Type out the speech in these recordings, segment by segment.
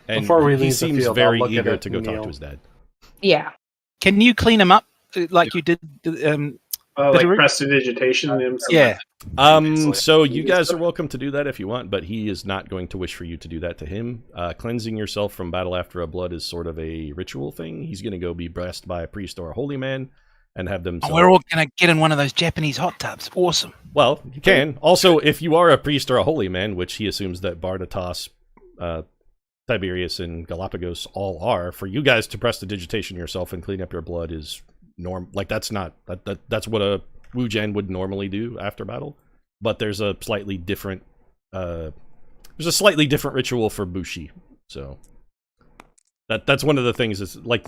And Before we he leave the seems field, very I'll look eager at to go talk Neil. to his dad. Yeah. Can you clean him up like you did? Like prestidigitation him. Yeah. So you guys are welcome to do that if you want, but he is not going to wish for you to do that to him. Cleansing yourself from battle after a blood is sort of a ritual thing. He's going to go be blessed by a priest or a holy man and have them... we're all going to get in one of those Japanese hot tubs. Awesome. Well, you can. Also, if you are a priest or a holy man, which he assumes that Bardatas, Tiberius, and Galapagos all are, for you guys to prestidigitation yourself and clean up your blood is that's not... That's what a Wujen would normally do after battle, but there's a slightly different ritual for Bushi. So that's one of the things is like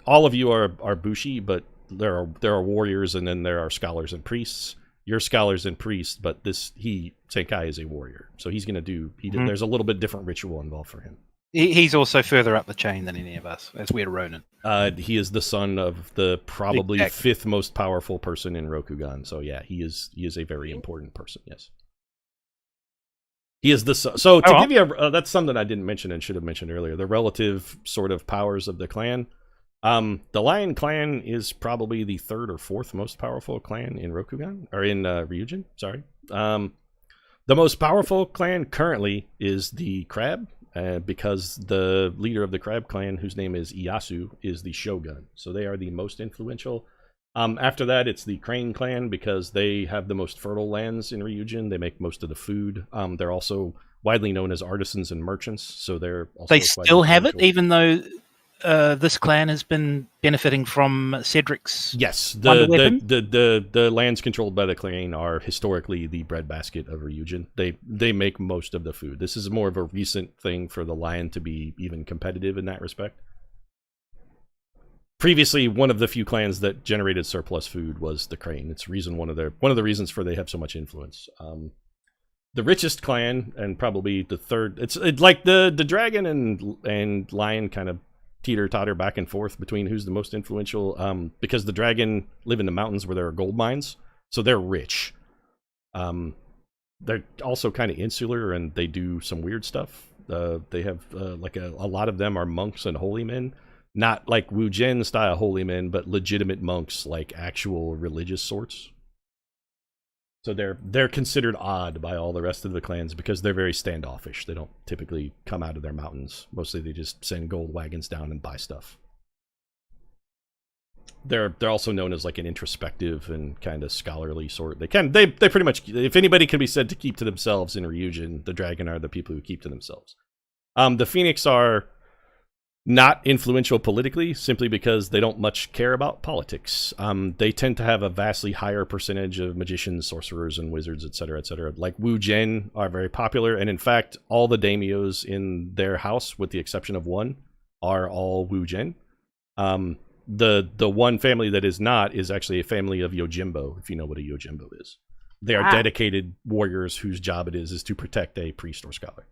all of you are Bushi, but there are warriors and then there are scholars and priests. You're scholars and priests, but Senkai is a warrior, so he's going to do. There's a little bit different ritual involved for him. He's also further up the chain than any of us, as we're Ronin. He is the son of the probably fifth most powerful person in Rokugan. So yeah, he is a very important person. Yes, he is the son. So to give you that's something I didn't mention and should have mentioned earlier. The relative sort of powers of the clan. The Lion Clan is probably the third or fourth most powerful clan in Rokugan or in Ryugin. Sorry. The most powerful clan currently is the Crab. Because the leader of the Crab Clan, whose name is Iyasu, is the Shogun. So they are the most influential. After that, it's the Crane Clan, because they have the most fertile lands in Ryujin. They make most of the food. They're also widely known as artisans and merchants, so they're also... They still have it, even though this clan has been benefiting from Cedric's... Yes, the lands controlled by the clan are historically the breadbasket of Ryujin. They make most of the food. This is more of a recent thing for the Lion to be even competitive in that respect. Previously, one of the few clans that generated surplus food was the Crane. It's one of the reasons for they have so much influence. The richest clan, and probably the third... It's like the dragon and lion kind of teeter-totter back and forth between who's the most influential, because the dragon live in the mountains where there are gold mines, so they're rich. They're also kind of insular, and they do some weird stuff. They have, like a lot of them are monks and holy men. Not like Wujen style holy men, but legitimate monks, like actual religious sorts. So they're considered odd by all the rest of the clans because they're very standoffish. They don't typically come out of their mountains. Mostly they just send gold wagons down and buy stuff. They're also known as like an introspective and kind of scholarly sort. They pretty much, if anybody can be said to keep to themselves in Ryujin, the dragon are the people who keep to themselves. The Phoenix are not influential politically, simply because they don't much care about politics. They tend to have a vastly higher percentage of magicians, sorcerers, and wizards, etc., etc. Like Wujen are very popular, and in fact, all the daimyos in their house, with the exception of one, are all Wujen. The one family that is not is actually a family of Yojimbo, if you know what a Yojimbo is. They are dedicated warriors whose job it is to protect a priest or scholar.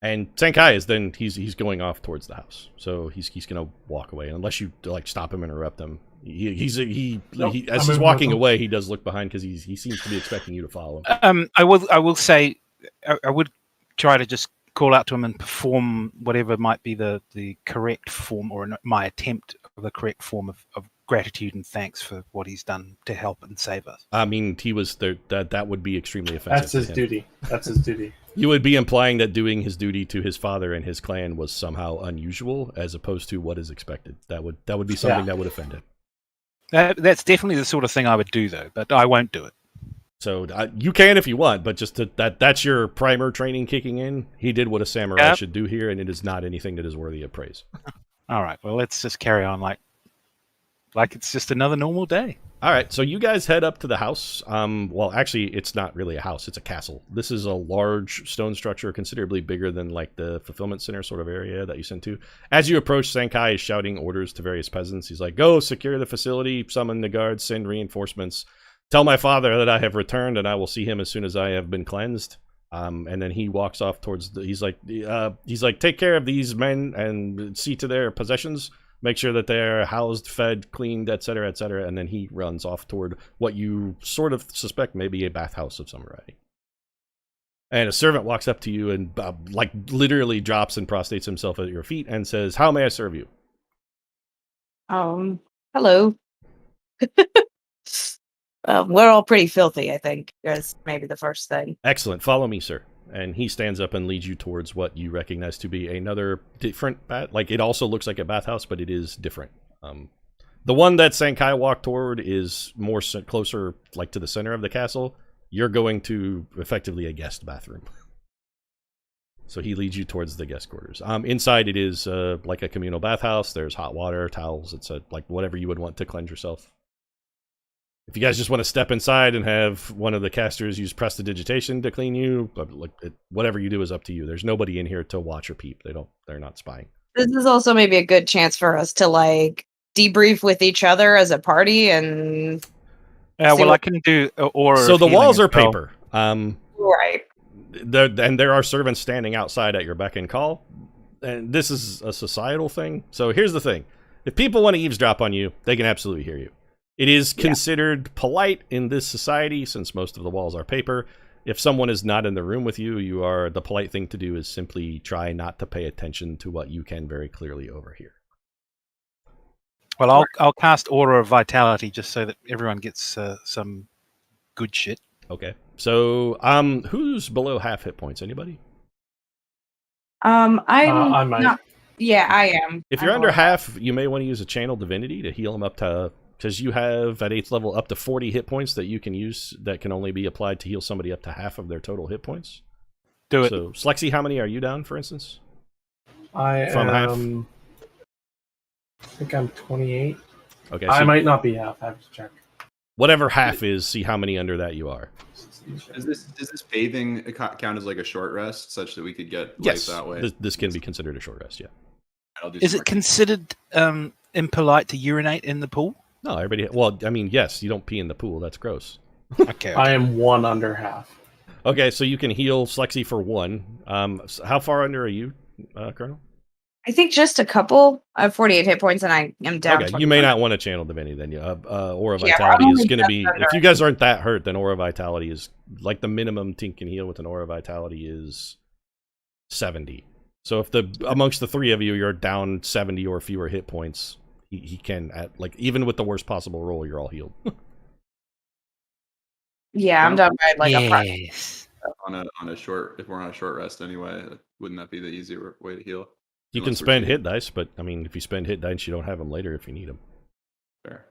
And Senkai is then he's going off towards the house, so he's gonna walk away unless you like stop him and interrupt him. As he's walking away, he does look behind because he seems to be expecting you to follow him. I will say I would try to just call out to him and perform whatever might be the correct form, or my attempt of the correct form of gratitude and thanks for what he's done to help and save us. I mean, he was there. That would be extremely offensive. That's his duty. That's his duty. You would be implying that doing his duty to his father and his clan was somehow unusual, as opposed to what is expected. That would be something that would offend him. That's definitely the sort of thing I would do, though, but I won't do it. So you can if you want, but just that's your primer training kicking in. He did what a samurai should do here, and it is not anything that is worthy of praise. All right, well, let's just carry on like it's just another normal day. All right, so you guys head up to the house. Well, actually, it's not really a house. It's a castle. This is a large stone structure, considerably bigger than like the fulfillment center sort of area that you sent to. As you approach, Senkai is shouting orders to various peasants. He's like, go, secure the facility, summon the guards, send reinforcements. Tell my father that I have returned, and I will see him as soon as I have been cleansed. And then he walks off towards he's like, take care of these men and see to their possessions. Make sure that they're housed, fed, cleaned, etc., etc. And then he runs off toward what you sort of suspect may be a bathhouse of some variety. And a servant walks up to you and like literally drops and prostrates himself at your feet and says, "How may I serve you?" Hello. We're all pretty filthy, I think. That's maybe the first thing. Excellent. Follow me, sir. And he stands up and leads you towards what you recognize to be another different bath. Like, it also looks like a bathhouse, but it is different. The one that Sankai walked toward is more closer, like, to the center of the castle. You're going to effectively a guest bathroom. So he leads you towards the guest quarters. Inside, it is like a communal bathhouse. There's hot water, towels. It's like whatever you would want to cleanse yourself. If you guys just want to step inside and have one of the casters use prestidigitation to clean you, whatever you do is up to you. There's nobody in here to watch or peep. They're not spying. This is also maybe a good chance for us to like debrief with each other as a party and. I can do or. So the walls are paper. Right. And there are servants standing outside at your beck and call. And this is a societal thing. So here's the thing: if people want to eavesdrop on you, they can absolutely hear you. It is considered polite in this society, since most of the walls are paper. If someone is not in the room with you, the polite thing to do is simply try not to pay attention to what you can very clearly overhear. Well, I'll cast Aura of Vitality just so that everyone gets some good shit. Okay. So, who's below half hit points? Anybody? I might. not. Yeah, I am. If you're under half, you may want to use a Channel Divinity to heal him up to. Because you have, at 8th level, up to 40 hit points that you can use that can only be applied to heal somebody up to half of their total hit points. Do it. So, Slexy, how many are you down, for instance? I think I'm 28. Okay, I might not be half. I have to check. Whatever half is, see how many under that you are. Does this bathing count as like a short rest, such that we could get life that way? This can be considered a short rest, yeah. Is it considered impolite to urinate in the pool? No, everybody. Well, I mean, yes, you don't pee in the pool. That's gross. Okay. I am one under half. Okay, so you can heal Slexy for 1. How far under are you, Colonel? I think just a couple. I have 48 hit points, and I am down. Okay, you may not want to channel Divinity then. Aura Vitality is going to be. If you guys aren't that hurt, then Aura Vitality is like the minimum Tink can heal with an Aura Vitality is 70. So if amongst the three of you, you're down 70 or fewer hit points. He can, even with the worst possible roll, you're all healed. Yeah, I'm done by a on a short. If we're on a short rest anyway, wouldn't that be the easier way to heal? You can spend hit dice, but I mean, if you spend hit dice, you don't have them later if you need them. Fair.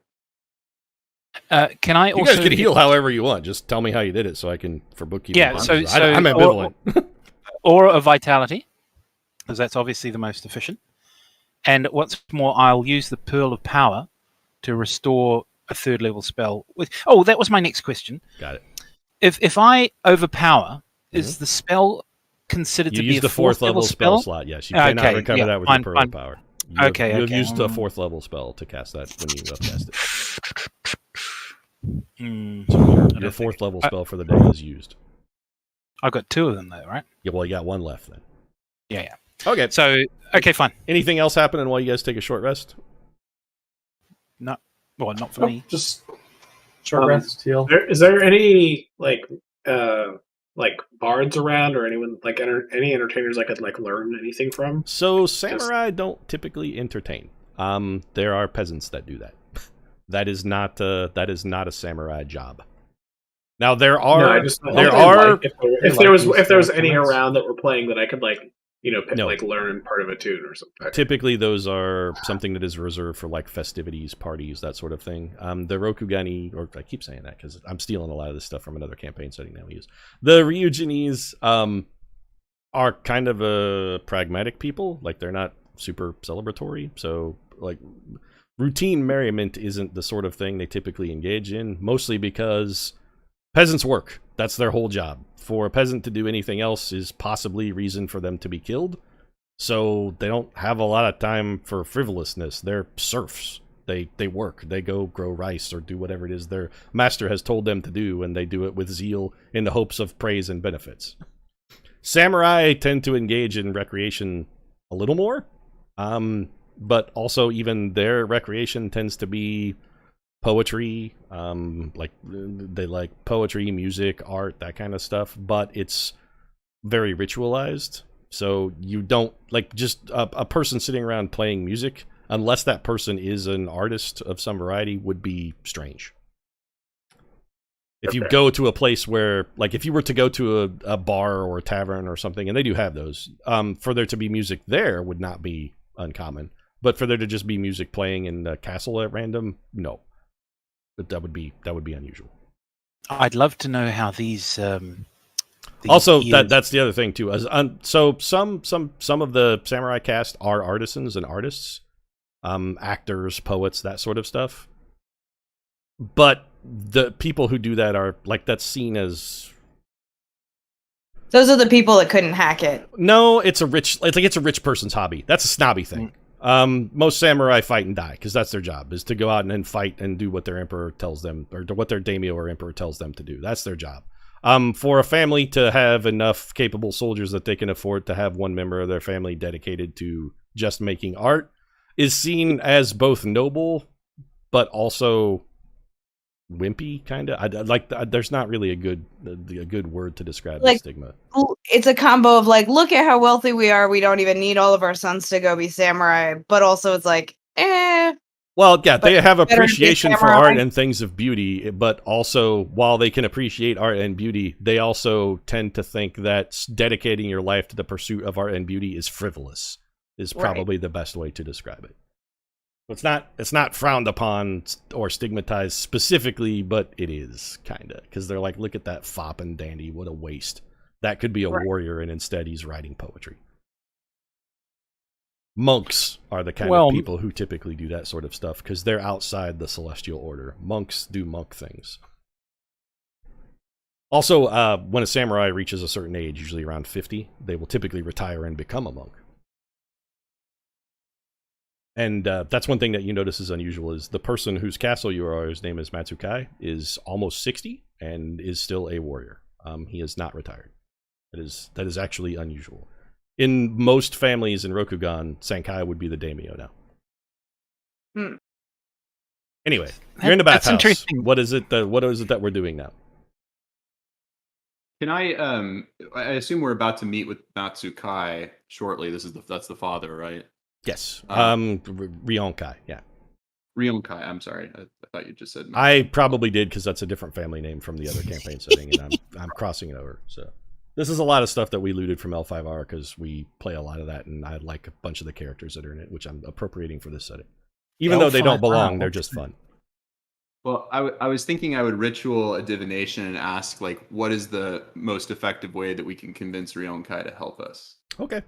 Can I you guys can heal however you want. Just tell me how you did it, so I can for bookkeeping. Yeah, so I'm ambivalent. Aura of Vitality, because that's obviously the most efficient. And what's more, I'll use the Pearl of Power to restore a 3rd level spell. That was my next question. Got it. If I overpower, is the spell considered to be a 4th level spell slot? Yes, you cannot recover that with the Pearl of Power. You've used a 4th level spell to cast that when you upcast it. So your 4th level spell for the day is used. I've got 2 of them though, right? Yeah, well, you got 1 left then. Yeah. Okay. So, okay, fine. Anything else happening while you guys take a short rest? No. Well, not for me. Just short rest, heal. Is there any like bards around or anyone any entertainers I could learn anything from? So samurai don't typically entertain. There are peasants that do that. That is not a samurai job. Now there are if there was any around that were playing that I could learn part of a tune or something. Typically, those are something that is reserved for festivities, parties, that sort of thing. The Rokugani, or I keep saying that because I'm stealing a lot of this stuff from another campaign setting that we use. The Ryuginese are kind of a pragmatic people. They're not super celebratory. So, routine merriment isn't the sort of thing they typically engage in, mostly because peasants work. That's their whole job. For a peasant to do anything else is possibly reason for them to be killed. So they don't have a lot of time for frivolousness. They're serfs. They work. They go grow rice or do whatever it is their master has told them to do, and they do it with zeal in the hopes of praise and benefits. Samurai tend to engage in recreation a little more, but also even their recreation tends to be poetry, they like poetry, music, art, that kind of stuff, but it's very ritualized. So you don't like just a person sitting around playing music, unless that person is an artist of some variety, would be strange. If you go to a place where, like, if you were to go to a bar or a tavern or something, and they do have those, for there to be music there would not be uncommon. But for there to just be music playing in the castle at random, no. But that would be unusual. I'd love to know how these also, that's the other thing too. So some of the samurai cast are artisans and artists, actors, poets, that sort of stuff. But the people who do that are like, that's seen as, those are the people that couldn't hack it. No, it's a rich person's hobby. That's a snobby thing. Most samurai fight and die because that's their job, is to go out and then fight and do what their emperor tells them, or what their daimyo or emperor tells them to do. That's their job. For a family to have enough capable soldiers that they can afford to have one member of their family dedicated to just making art is seen as both noble, but also wimpy, kind of. There's not really a good word to describe the stigma. It's a combo of like, look at how wealthy we are. We don't even need all of our sons to go be samurai. But also, it's like, Well, yeah, they have appreciation for art and things of beauty, but also, while they can appreciate art and beauty, they also tend to think that dedicating your life to the pursuit of art and beauty is frivolous, is probably the best way to describe it. It's not frowned upon or stigmatized specifically, but it is, kind of, because they're like, look at that fop and dandy, what a waste. That could be a warrior, and instead he's writing poetry. Monks are the kind of people who typically do that sort of stuff because they're outside the celestial order. Monks do monk things. Also, when a samurai reaches a certain age, usually around 50, they will typically retire and become a monk. And that's one thing that you notice is unusual, is the person whose castle you are, his name is Matsukai, is almost 60 and is still a warrior. He is not retired. That is actually unusual. In most families in Rokugan, Sankai would be the daimyo now. Anyway, you're in the bathhouse. What is it that we're doing now? Can I assume we're about to meet with Matsukai shortly. That's the father, right? Yes. Ryonkai, yeah. Ryonkai, I'm sorry. I thought you just said Matsukai. I probably did, because that's a different family name from the other campaign setting, and I'm crossing it over, so. This is a lot of stuff that we looted from L5R because we play a lot of that, and I like a bunch of the characters that are in it, which I'm appropriating for this setting. Even though they don't belong, they're just fun. Well, I was thinking I would ritual a divination and ask, like, what is the most effective way that we can convince Ryonkai to help us? Okay.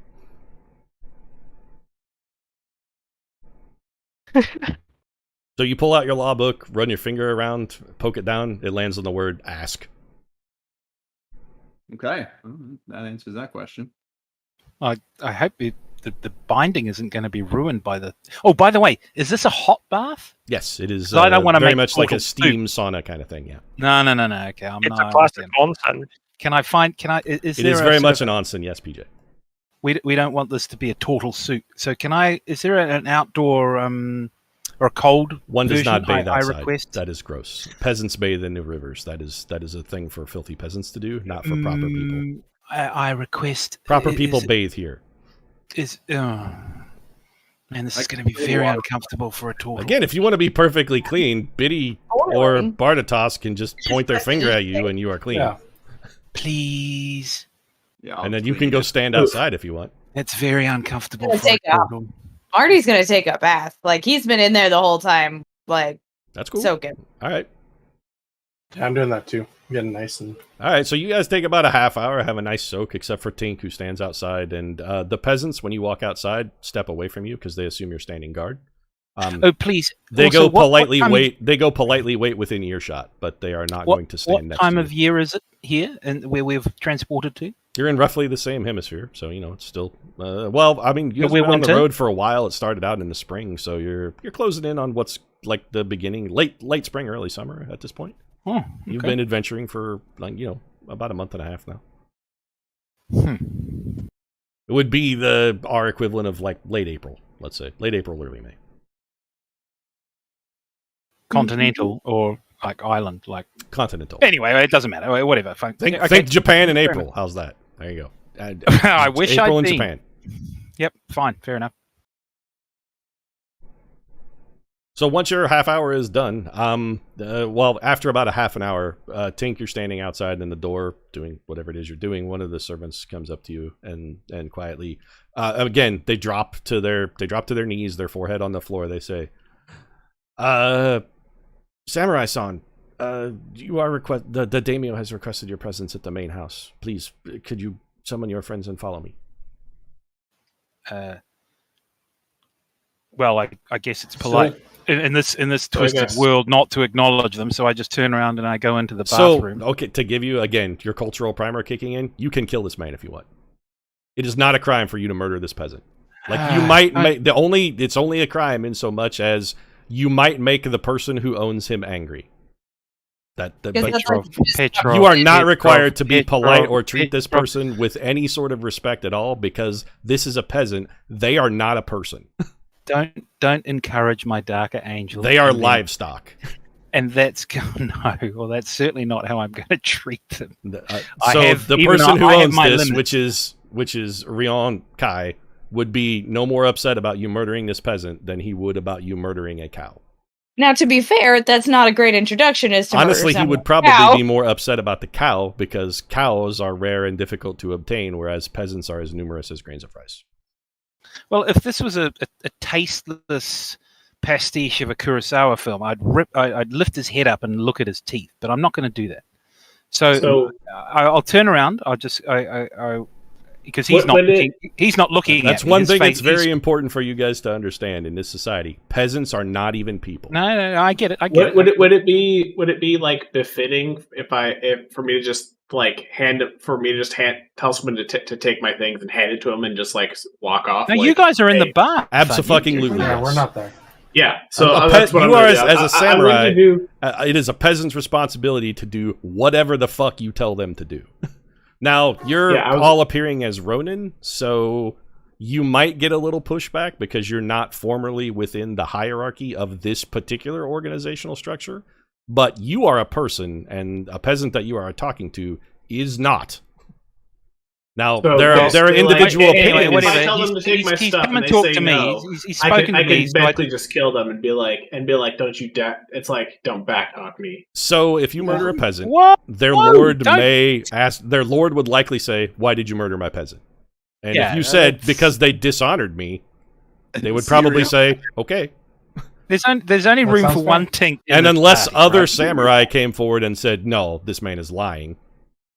So you pull out your law book, run your finger around, poke it down, it lands on the word ask. Okay, well, that answers that question. I hope the binding isn't going to be ruined by the... Oh, by the way, is this a hot bath? Yes, it is. I don't want to very make much like a steam sauna kind of thing, yeah. No. Okay, it's a classic onsen. It is very much an onsen, yes, PJ. We don't want this to be a turtle soup. So is there an outdoor or a cold one does version not bathe outside. I request? That is gross. Peasants bathe in the rivers. That is a thing for filthy peasants to do, not for proper people. I request proper people bathe here. Man, this is going to be very uncomfortable for a turtle. Again, if you want to be perfectly clean, Biddy or Bardatos can just point their finger at you and you are clean. Yeah. Please. Yeah, and then you can go stand outside if you want. It's very uncomfortable for a turtle. Marty's gonna take a bath. Like, he's been in there the whole time. Like, that's cool. Soaking. All right. Yeah, I'm doing that too. I'm getting nice and. All right, so you guys take about a half hour, have a nice soak, except for Tink, who stands outside, and the peasants, when you walk outside, step away from you because they assume you're standing guard. Oh, please! They also, go politely wait. They go politely wait within earshot, but they are not going to stand next to you. What time of year is it here, and where we've transported to? You're in roughly the same hemisphere, so it's still. Well, I mean, you've been on the road for a while. It started out in the spring, so you're closing in on what's like the beginning, late spring, early summer at this point. Oh, okay. You've been adventuring for about a month and a half now. It would be our equivalent of like late April, let's say, late April, early May. Continental or like island, like continental. Anyway, it doesn't matter. Whatever. Think Japan in April. How's that? There you go. I wish April I'd in been. Japan. Yep, fine, fair enough. So once your half hour is done, well, after about a half an hour, Tink, you're standing outside in the door doing whatever it is you're doing. One of the servants comes up to you and quietly, again, they drop to their knees, their forehead on the floor. They say, "Samurai-san, the daimyo has requested your presence at the main house. Please, could you summon your friends and follow me?" Well, I guess it's polite in this twisted world not to acknowledge them, so I just turn around and I go into the bathroom. So, okay, to give you, again, your cultural primer kicking in, you can kill this man if you want. It is not a crime for you to murder this peasant. Like, you might make, it's only a crime in so much as you might make the person who owns him angry. But you are not required to be polite or treat this person with any sort of respect at all, because this is a peasant. They are not a person. Don't encourage my darker angels. They are livestock. And that's that's certainly not how I'm going to treat them. So the person who owns this, which is Ryugin Kai, would be no more upset about you murdering this peasant than he would about you murdering a cow. Now, to be fair, that's not a great introduction as to honestly, he would probably be more upset about the cow, because cows are rare and difficult to obtain, whereas peasants are as numerous as grains of rice. Well, if this was a tasteless pastiche of a Kurosawa film, I'd lift his head up and look at his teeth, but I'm not going to do that. So I'll turn around. I'll just because he's not looking. That's one thing that's very important for you guys to understand in this society. Peasants are not even people. No, I get it. Would it be like befitting for me to just tell someone to take my things and hand it to him and just like walk off? No, you guys are in the bar. Absolutely. Yeah, we're not there. Yeah, so that's what you are as a samurai. It is a peasant's responsibility to do whatever the fuck you tell them to do. Now, you're all appearing as Ronin, so you might get a little pushback because you're not formally within the hierarchy of this particular organizational structure, but you are a person, and a peasant that you are talking to is not. Now, so there are individual opinions. If I tell them to take my stuff and they say no, I can basically just kill them and be like, don't you dare. It's like, don't backtalk me. So if you murder a peasant, their lord would likely say, "Why did you murder my peasant?" And if you said, "Because they dishonored me," they would probably say, "Okay." There's only room for one Tink. And unless other samurai came forward and said, "No, this man is lying,"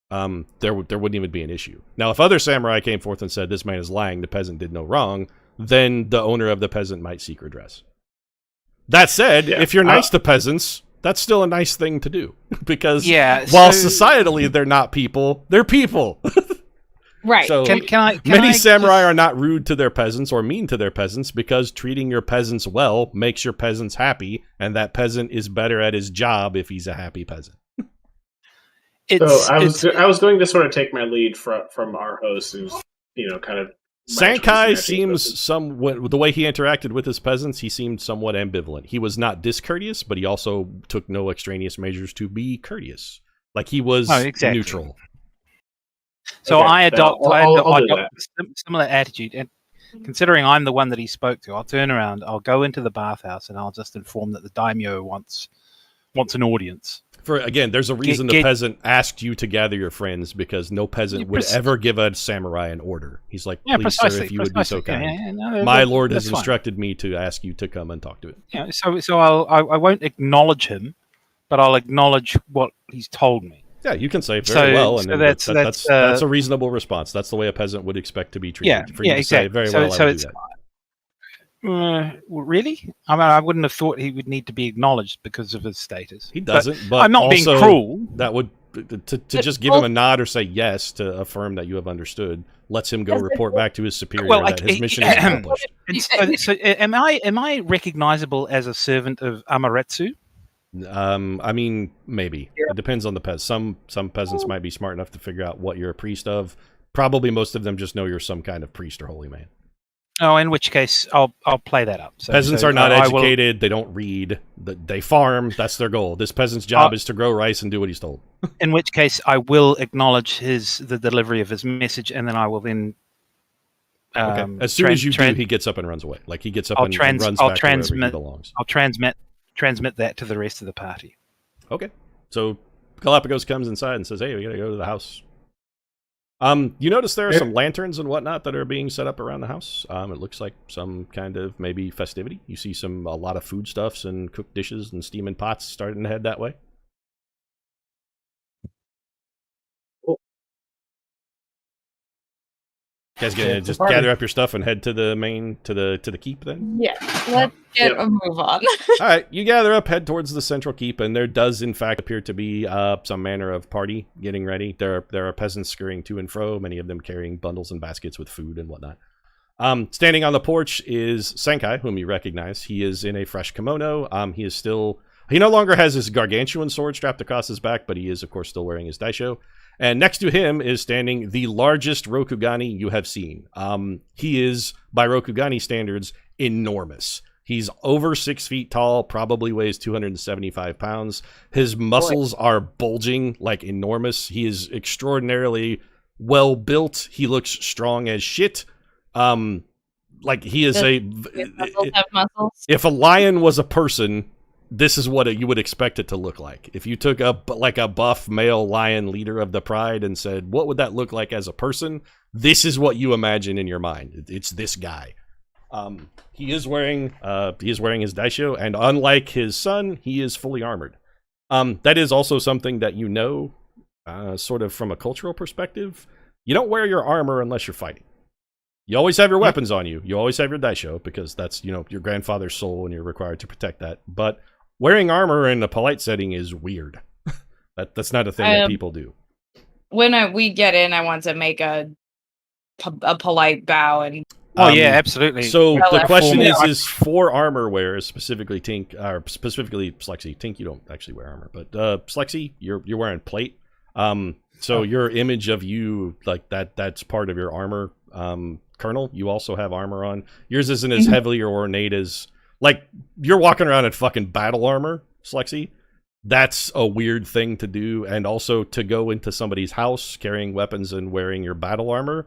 there wouldn't even be an issue. Now, if other samurai came forth and said, "This man is lying, the peasant did no wrong," then the owner of the peasant might seek redress. That said, if you're nice to peasants, that's still a nice thing to do. Because while societally they're not people, they're people. Right. So many samurai are not rude to their peasants or mean to their peasants, because treating your peasants well makes your peasants happy, and that peasant is better at his job if he's a happy peasant. I was going to sort of take my lead from our host, who's kind of. Sankai seems the way he interacted with his peasants, he seemed somewhat ambivalent. He was not discourteous, but he also took no extraneous measures to be courteous. Like, he was neutral. So I adopt a similar attitude, and considering I'm the one that he spoke to, I'll turn around, I'll go into the bathhouse, and I'll just inform that the daimyo wants an audience. Again, there's a reason the peasant asked you to gather your friends, because no peasant would ever give a samurai an order. He's like, "Please, sir, if you would be so kind. My lord has instructed me to ask you to come and talk to him." Yeah, so I won't acknowledge him, but I'll acknowledge what he's told me. Yeah, you can say very well, and that's a reasonable response. That's the way a peasant would expect to be treated. Yeah, exactly. Say, very well, I would do that. Really? I mean, I wouldn't have thought he would need to be acknowledged because of his status. He doesn't, but I'm not being cruel. That would to just give him a nod or say yes to affirm that you have understood lets him go report back to his superior that his mission is accomplished. So, am I recognizable as a servant of Amaretsu? I mean, maybe. It depends on the peasant. Some peasants might be smart enough to figure out what you're a priest of. Probably most of them just know you're some kind of priest or holy man. Oh, in which case I'll play that up. Peasants are not educated. They don't read. They farm. That's their goal. This peasant's job is to grow rice and do what he's told. In which case, I will acknowledge the delivery of his message, and then I will then. Okay. As soon as you do, he gets up and runs away. Like he gets up and runs back to wherever he belongs. I'll transmit that to the rest of the party. Okay. So Galapagos comes inside and says, "Hey, we gotta go to the house." You notice there are some lanterns and whatnot that are being set up around the house. It looks like some kind of maybe festivity. You see a lot of foodstuffs and cooked dishes and steaming pots starting to head that way. You guys gonna just gather up your stuff and head to the main to the keep then? Yeah, let's get a move on. All right, you gather up, head towards the central keep, and there does in fact appear to be some manner of party getting ready. There are peasants scurrying to and fro, many of them carrying bundles and baskets with food and whatnot. Standing on the porch is Senkai, whom you recognize. He is in a fresh kimono. He no longer has his gargantuan sword strapped across his back, but he is of course still wearing his daisho. And next to him is standing the largest Rokugani you have seen. He is, by Rokugani standards, enormous. He's over 6 feet tall, probably weighs 275 pounds. His muscles are bulging, like enormous. He is extraordinarily well built. He looks strong as shit. Like he is if a lion was a person, this is what you would expect it to look like. If you took a buff male lion leader of the pride and said, what would that look like as a person? This is what you imagine in your mind. It's this guy. He is wearing his daisho, and unlike his son, he is fully armored. That is also something that you know, sort of from a cultural perspective. You don't wear your armor unless you're fighting. You always have your weapons on you. You always have your daisho because that's, your grandfather's soul and you're required to protect that. But wearing armor in a polite setting is weird. That's not a thing that people do. When we get in, I want to make a polite bow and. Oh yeah, absolutely. So the question is for armor wearers, specifically Tink, or specifically Slexy. Tink, you don't actually wear armor, but Slexy, you're wearing plate. So your image of you like that's part of your armor. Colonel, you also have armor on. Yours isn't as heavily or ornate as, like, you're walking around in fucking battle armor, Slexy. That's a weird thing to do, and also to go into somebody's house carrying weapons and wearing your battle armor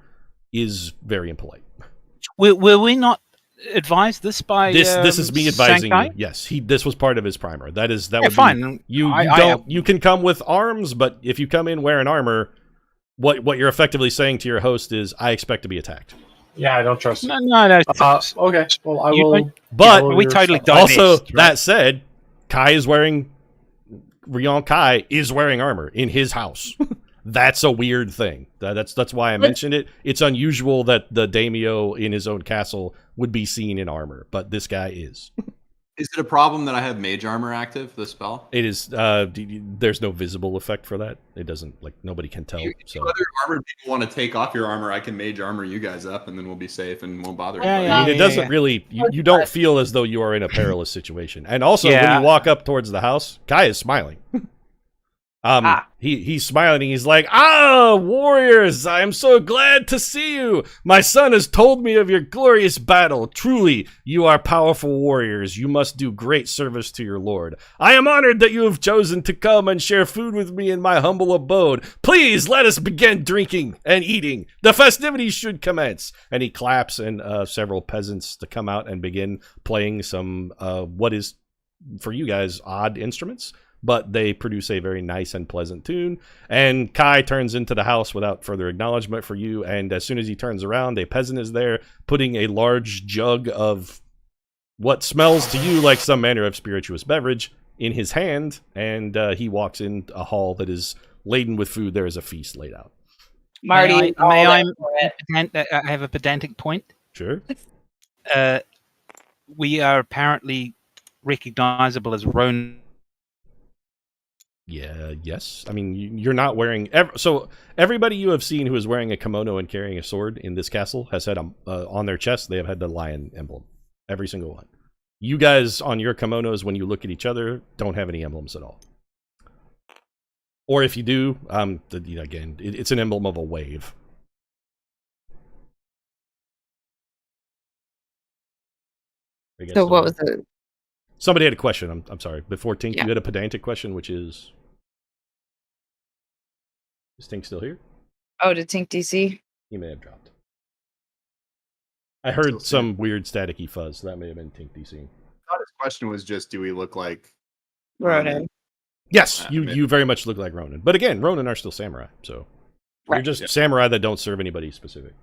is very impolite. Will we not advise this by this is me advising Senkai? you. Yes, this was part of his primer. That would fine. You can come with arms, but if you come in wearing armor, what you're effectively saying to your host is, I expect to be attacked. Yeah, I don't trust you. No. Okay, well, I will. But we totally also, that said, Ryon Kai is wearing armor in his house. That's a weird thing. That's why I mentioned it. It's unusual that the daimyo in his own castle would be seen in armor, but this guy is. Is it a problem that I have mage armor active, the spell? It is. There's no visible effect for that. It doesn't, like, nobody can tell. So other armored people want to take off your armor, I can mage armor you guys up, and then we'll be safe and won't bother anybody. I mean, it doesn't really. You don't feel as though you are in a perilous situation. And also, when you walk up towards the house, Kai is smiling. He's smiling and he's like, warriors, I am so glad to see you. My son has told me of your glorious battle. Truly, you are powerful warriors. You must do great service to your lord. I am honored that you have chosen to come and share food with me in my humble abode. Please let us begin drinking and eating. The festivities should commence. And he claps, and several peasants to come out and begin playing some what is, for you guys, odd instruments. But they produce a very nice and pleasant tune. And Kai turns into the house without further acknowledgement for you. And as soon as he turns around, a peasant is there putting a large jug of what smells to you like some manner of spirituous beverage in his hand. And he walks in a hall that is laden with food. There is a feast laid out. Marty, I have a pedantic point? Sure. We are apparently recognizable as Ronin. Yeah, yes. I mean, you're not wearing... So everybody you have seen who is wearing a kimono and carrying a sword in this castle has had on their chest, they have had the lion emblem. Every single one. You guys, on your kimonos, when you look at each other, don't have any emblems at all. Or if you do, again, it's an emblem of a wave. So what was it? Somebody had a question. I'm sorry. Before Tink, Yeah. you had a pedantic question, which is Tink still here? Oh, to Tink DC? He may have dropped. I heard some weird staticky fuzz. That may have been Tink DC. I thought his question was just, do we look like Ronan. Yes, you very much look like Ronin. But again, Ronin are still samurai, so you're just samurai that don't serve anybody specific.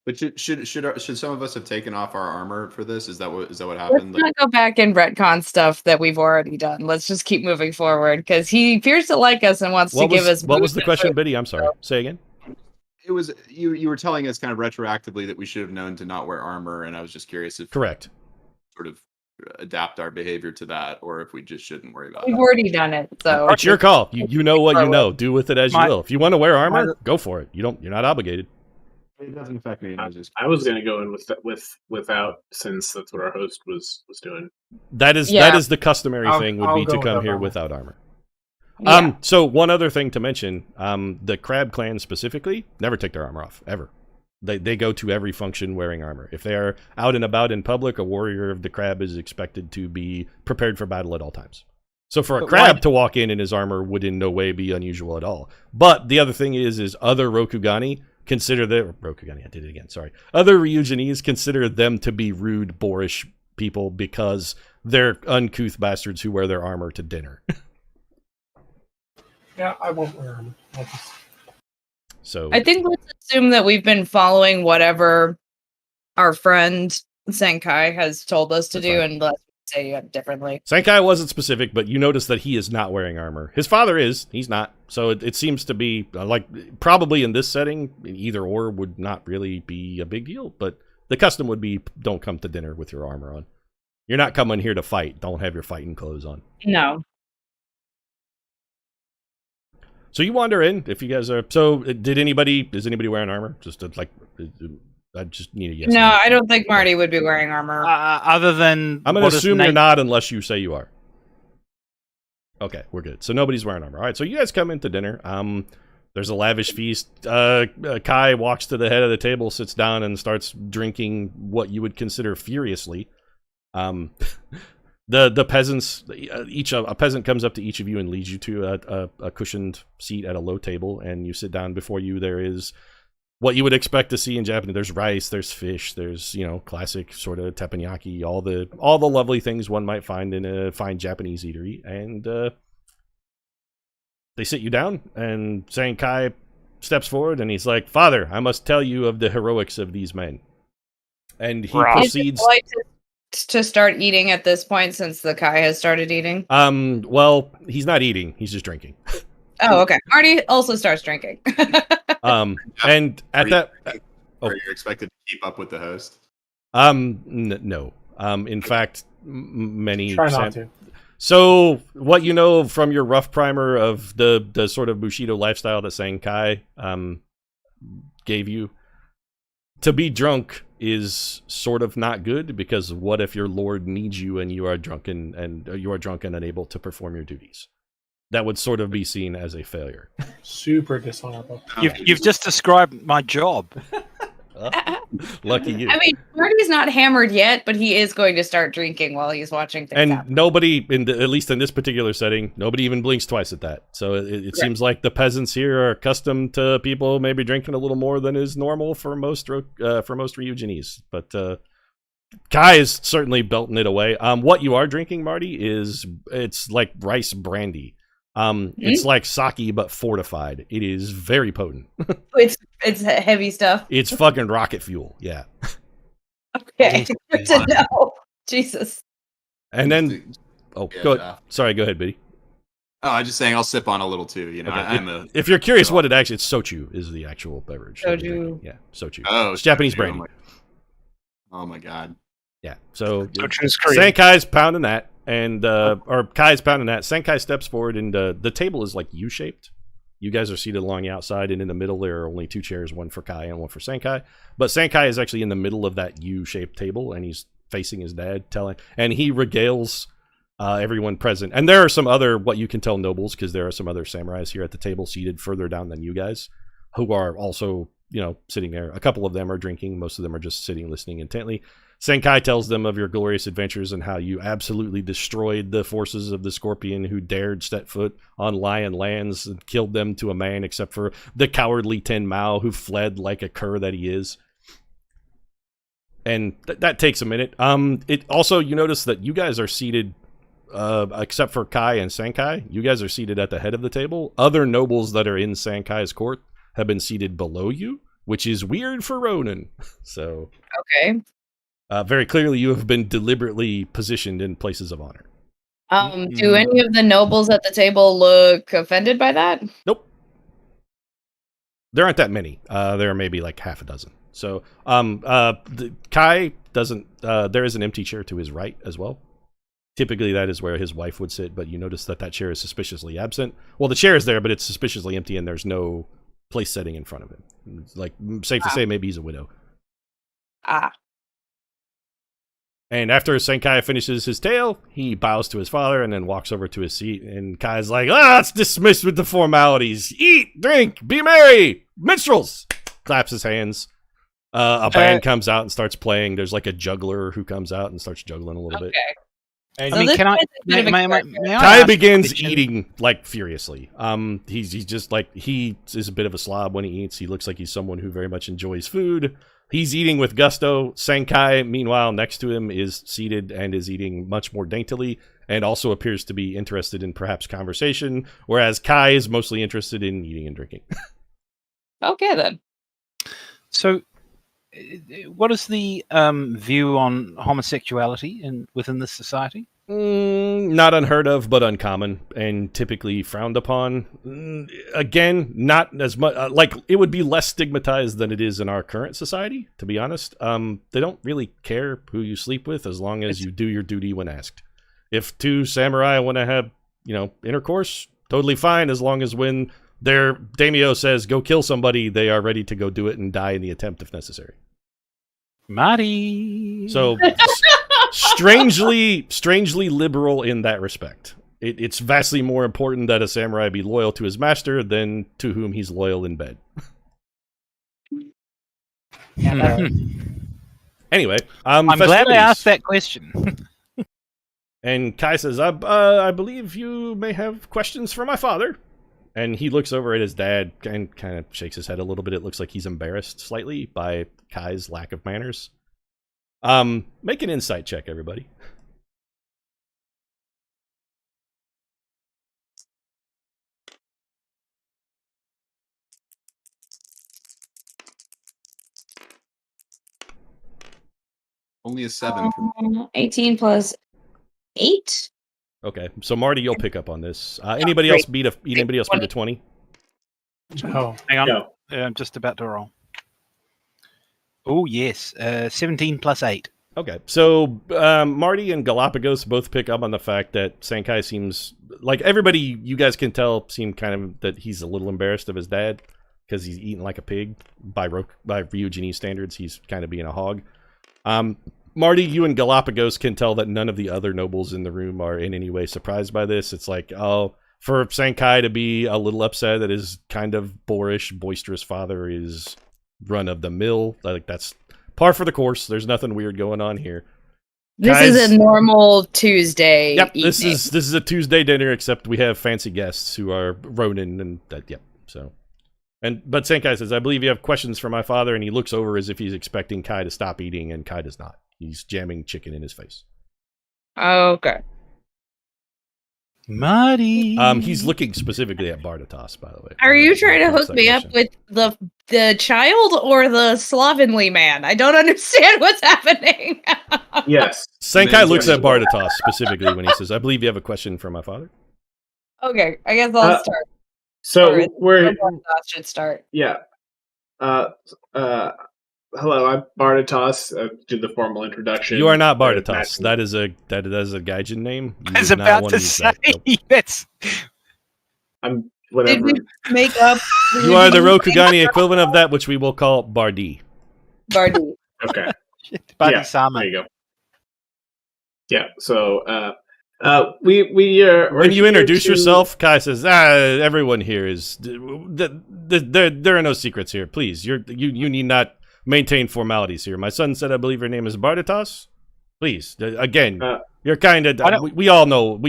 But should some of us have taken off our armor for this? Is that what happened? Let's not go back and retcon stuff that we've already done. Let's just keep moving forward because he appears to like us and wants to give us. What was the question, Biddy? I'm sorry. Say again. It was you were telling us kind of retroactively that we should have known to not wear armor, and I was just curious if correct sort of adapt our behavior to that, or if we just shouldn't worry about it. We've already done it, so it's your call. You know what you know. Do with it as you will. If you want to wear armor, go for it. You're not obligated. It doesn't affect me. I was going to go in without, since that's what our host was doing. That is the customary thing would be to come here without armor. Yeah. So one other thing to mention, the Crab Clan specifically never take their armor off ever. They go to every function wearing armor. If they are out and about in public, a warrior of the crab is expected to be prepared for battle at all times. So for a crab to walk in his armor would in no way be unusual at all. But the other thing is other Rokugani consider Rokugani, I did it again, sorry. Other Ryuginese consider them to be rude, boorish people because they're uncouth bastards who wear their armor to dinner. Yeah, I won't wear armor. So I think let's assume that we've been following whatever our friend Senkai has told us to do, and let's say it differently. Senkai wasn't specific, but you notice that he is not wearing armor. His father is. He's not. So it seems to be, probably in this setting, either or would not really be a big deal, but the custom would be, don't come to dinner with your armor on. You're not coming here to fight. Don't have your fighting clothes on. No. So you wander in, if you guys are... So, is anybody wearing armor? I just need a yes. No, I don't think Marty would be wearing armor. Other than... I'm going to assume you're not unless you say you are. Okay, we're good. So nobody's wearing armor. All right, so you guys come into dinner. There's a lavish feast. Kai walks to the head of the table, sits down, and starts drinking what you would consider furiously. The peasants, a peasant comes up to each of you and leads you to a cushioned seat at a low table, and you sit down. Before you there is what you would expect to see in Japanese. There's rice, there's fish, there's classic sort of teppanyaki, all the lovely things one might find in a fine Japanese eatery, and they sit you down, and Senkai steps forward and he's like, "Father, I must tell you of the heroics of these men," and he proceeds. To start eating at this point, since the Kai has started eating? Well, he's not eating, he's just drinking. Oh, okay. Marty also starts drinking. And at that... Are you expected to keep up with the host? No. In fact, many... Try not to. So, what you know from your rough primer of the sort of Bushido lifestyle that Senkai gave you, to be drunk is sort of not good, because what if your lord needs you and you are drunken and unable to perform your duties? That would sort of be seen as a failure. Super dishonorable. You've just described my job. Lucky you. I mean, Marty's not hammered yet, but he is going to start drinking while he's watching things happen. Nobody, at least in this particular setting, nobody even blinks twice at that. So it seems like the peasants here are accustomed to people maybe drinking a little more than is normal for most Ryuginese. But Kai is certainly belting it away. What you are drinking, Marty, it's like rice brandy. It's like sake but fortified. It is very potent. It's heavy stuff. It's fucking rocket fuel. Yeah. Okay. Good to know. Jesus. And then, go ahead. Sorry, go ahead, Biddy. Oh, I'm just saying I'll sip on a little too. Okay. If you're curious what it's sochu is the actual beverage. Soju. Yeah, sochu. Oh, it's Japanese brandy. Oh my god. Yeah. So Sochu's Senkai's pounding that. And or Kai's pounding that. Senkai steps forward, and the table is like U-shaped. You guys are seated along the outside, and in the middle there are only two chairs, one for Kai and one for Senkai. But Senkai is actually in the middle of that U-shaped table, and he's facing his dad, and he regales everyone present. And there are some other, what you can tell, nobles, because there are some other samurais here at the table seated further down than you guys, who are also sitting there. A couple of them are drinking. Most of them are just sitting, listening intently. Senkai tells them of your glorious adventures and how you absolutely destroyed the forces of the Scorpion who dared set foot on Lion lands and killed them to a man, except for the cowardly Ten Mao who fled like a cur that he is. And that takes a minute. It also, you notice that you guys are seated, except for Kai and Senkai, you guys are seated at the head of the table. Other nobles that are in Sankai's court have been seated below you, which is weird for Ronin. So, okay. Very clearly, you have been deliberately positioned in places of honor. Do any of the nobles at the table look offended by that? Nope. There aren't that many. There are maybe like half a dozen. So, Kai doesn't. There is an empty chair to his right as well. Typically, that is where his wife would sit, but you notice that chair is suspiciously absent. Well, the chair is there, but it's suspiciously empty, and there's no place setting in front of him. It's like, safe to say, maybe he's a widow. And after Senkai finishes his tale, he bows to his father and then walks over to his seat. And Kai's like, it's dismissed with the formalities. Eat, drink, be merry, minstrels. Claps his hands. A band comes out and starts playing. There's like a juggler who comes out and starts juggling a little bit. And Kai begins eating like furiously. He's just like, he is a bit of a slob when he eats. He looks like he's someone who very much enjoys food. He's eating with gusto. Senkai, meanwhile, next to him is seated and is eating much more daintily and also appears to be interested in perhaps conversation, whereas Kai is mostly interested in eating and drinking. Okay, then. So, what is the view on homosexuality within this society? Not unheard of, but uncommon, and typically frowned upon. Again, not as much. Like, it would be less stigmatized than it is in our current society, to be honest. They don't really care who you sleep with as long as you do your duty when asked. If two samurai want to have, intercourse, totally fine, as long as when their daimyo says go kill somebody, they are ready to go do it and die in the attempt if necessary. Marty. So strangely liberal in that respect. It's vastly more important that a samurai be loyal to his master than to whom he's loyal in bed. Anyway, I'm glad I asked that question. And Kai says, I believe you may have questions for my father. And he looks over at his dad and kind of shakes his head a little bit. It looks like he's embarrassed slightly by Kai's lack of manners. Make an insight check, everybody. Only a 7. 18 plus 8. Okay, so Marty, you'll pick up on this. Anybody else beat a 20? Oh, hang on. I'm just about to roll. Oh, yes. 17 plus 8. Okay, so Marty and Galapagos both pick up on the fact that Senkai seems like everybody you guys can tell seem kind of that he's a little embarrassed of his dad because he's eating like a pig by Ryugin standards. He's kind of being a hog. Marty, you and Galapagos can tell that none of the other nobles in the room are in any way surprised by this. It's like, for Senkai to be a little upset that his kind of boorish, boisterous father is run of the mill. Like, that's par for the course. There's nothing weird going on here. This is a normal Tuesday. Yep, evening. this is a Tuesday dinner, except we have fancy guests who are Ronin and that. Yep. So, but Senkai says, I believe you have questions for my father, and he looks over as if he's expecting Kai to stop eating, and Kai does not. He's jamming chicken in his face. Okay. Marty. He's looking specifically at Bardatos, by the way. Are you trying to hook me up with the child or the slovenly man? I don't understand what's happening. Yes. Senkai looks at Bardatos specifically when he says, I believe you have a question for my father. Okay, I guess I'll start. So we're Bardatos should start. Yeah. Hello, I'm Bardatos. Do the formal introduction. You are not Bardatos. That is a gaijin name. I was about to say that's. I'm whatever. Did we make up? You are the Rokugani equivalent of that, which we will call Bardi. Okay. Bardi-sama. There you go. Yeah. So When you introduce yourself, Kai says, everyone here is... There are no secrets here. Please, you need not maintain formalities here. My son said, I believe your name is Barditas. Please, again, you're kind of... we all know,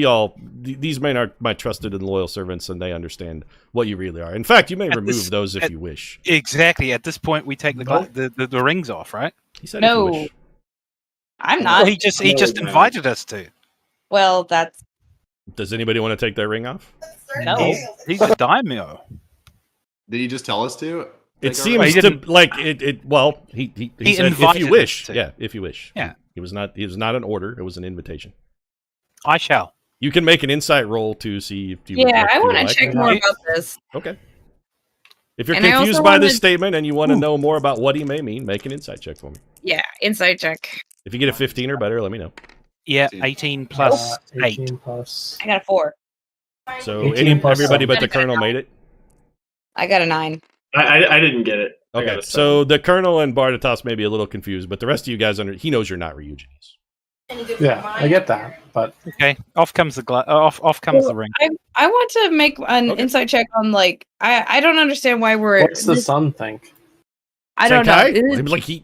these men are my trusted and loyal servants, and they understand what you really are. In fact, you may remove those if you wish. Exactly. At this point, we take the rings off, right? He said No. if you wish. I'm not. Well, he just invited us to. Well, that's... Does anybody want to take their ring off? No. He's a daimyo. Did he just tell us to? It seems to like it. Well, he said if you wish. Yeah, if you wish. Yeah. It was not an order. It was an invitation. I shall. You can make an insight roll to see if you. Yeah, I want to check more about this. Okay. If you're confused by this statement and you want to know more about what he may mean, make an insight check for me. Yeah, insight check. If you get a 15 or better, let me know. Yeah, 18 plus 8. 18 plus. I got a 4. So 18 plus everybody but the 7. colonel made it. I got a 9. I didn't get it. Okay, so the colonel and Barditas may be a little confused, but the rest of you guys he knows you're not Ryuginese. Yeah, I get that, but Okay, off comes the off comes the ring. I want to make an insight check on I don't understand why we're. what's the son think? I don't know. Like he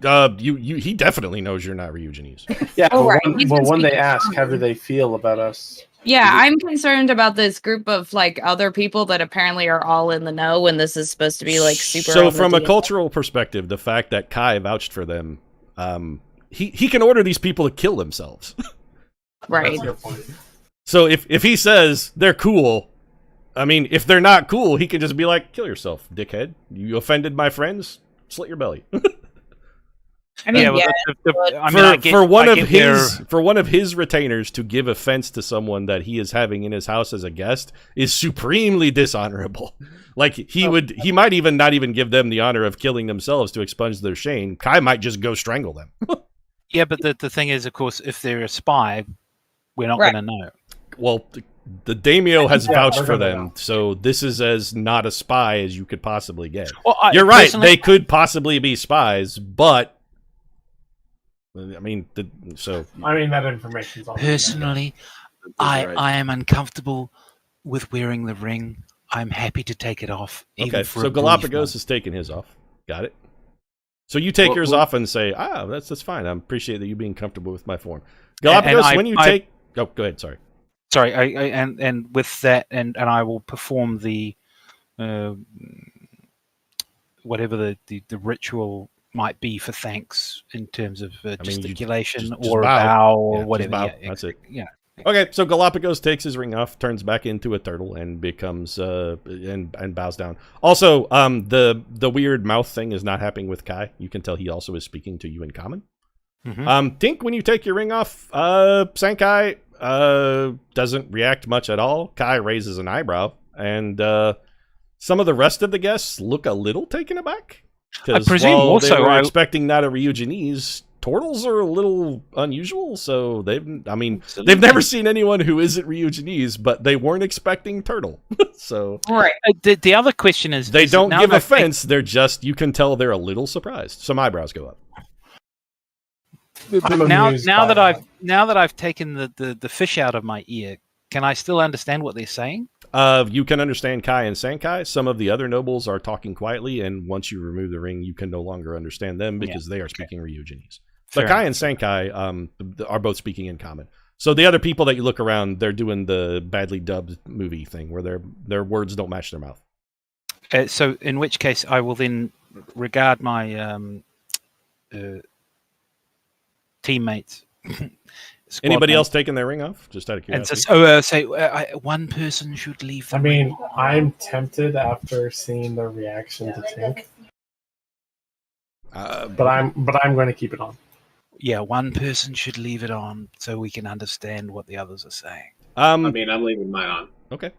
definitely knows you're not Ryuginese. Yeah, Oh, right. when they ask, how do they feel about us? Yeah, I'm concerned about this group of other people that apparently are all in the know when this is supposed to be super. So from a cultural perspective, the fact that Kai vouched for them, he can order these people to kill themselves. Right. That's your point. So if he says they're cool, I mean, if they're not cool, he can just be like, kill yourself, dickhead. You offended my friends? Slit your belly. I mean, for one of his retainers to give offense to someone that he is having in his house as a guest is supremely dishonorable. Like he might even not even give them the honor of killing themselves to expunge their shame. Kai might just go strangle them. Yeah, but the thing is, of course, if they're a spy, we're not going to know. Well, the daimyo has vouched for them, so this is as not a spy as you could possibly get. Well, you're right; they could possibly be spies, but I mean, that information's on. Personally, I am uncomfortable with wearing the ring. I'm happy to take it off. Okay, so Galapagos has taken his off. Got it. So you take yours off and say, that's fine. I appreciate that you being comfortable with my form. Galapagos, when you take... Oh, go ahead, sorry. Sorry, and with that, and I will perform the... whatever the ritual might be for thanks in terms of gesticulation or bow or whatever. Bow. Yeah, that's it. Yeah. Okay, so Galapagos takes his ring off, turns back into a turtle, and becomes and bows down. Also, the weird mouth thing is not happening with Kai. You can tell he also is speaking to you in common. Mm-hmm. Tink, when you take your ring off, Sankai doesn't react much at all. Kai raises an eyebrow, and some of the rest of the guests look a little taken aback. I presume also they were expecting not a Ryuginese. Turtles are a little unusual, so they've never seen anyone who isn't Ryuginese, but they weren't expecting turtle. So right. The other question is they don't give offense. They're just, you can tell they're a little surprised. Some eyebrows go up. Now that I've taken the fish out of my ear, can I still understand what they're saying? You can understand Kai and Sankai. Some of the other nobles are talking quietly, and once you remove the ring, you can no longer understand them because they are speaking Ryuginese. But Kai and Sankai are both speaking in common. So the other people that you look around, they're doing the badly dubbed movie thing where their words don't match their mouth. So in which case, I will then regard my teammates. Anybody else taking their ring off? Just out of curiosity. And so, one person should leave. I'm tempted after seeing the reaction to Tink, but I'm going to keep it on. Yeah, one person should leave it on so we can understand what the others are saying. I'm leaving mine on. Okay.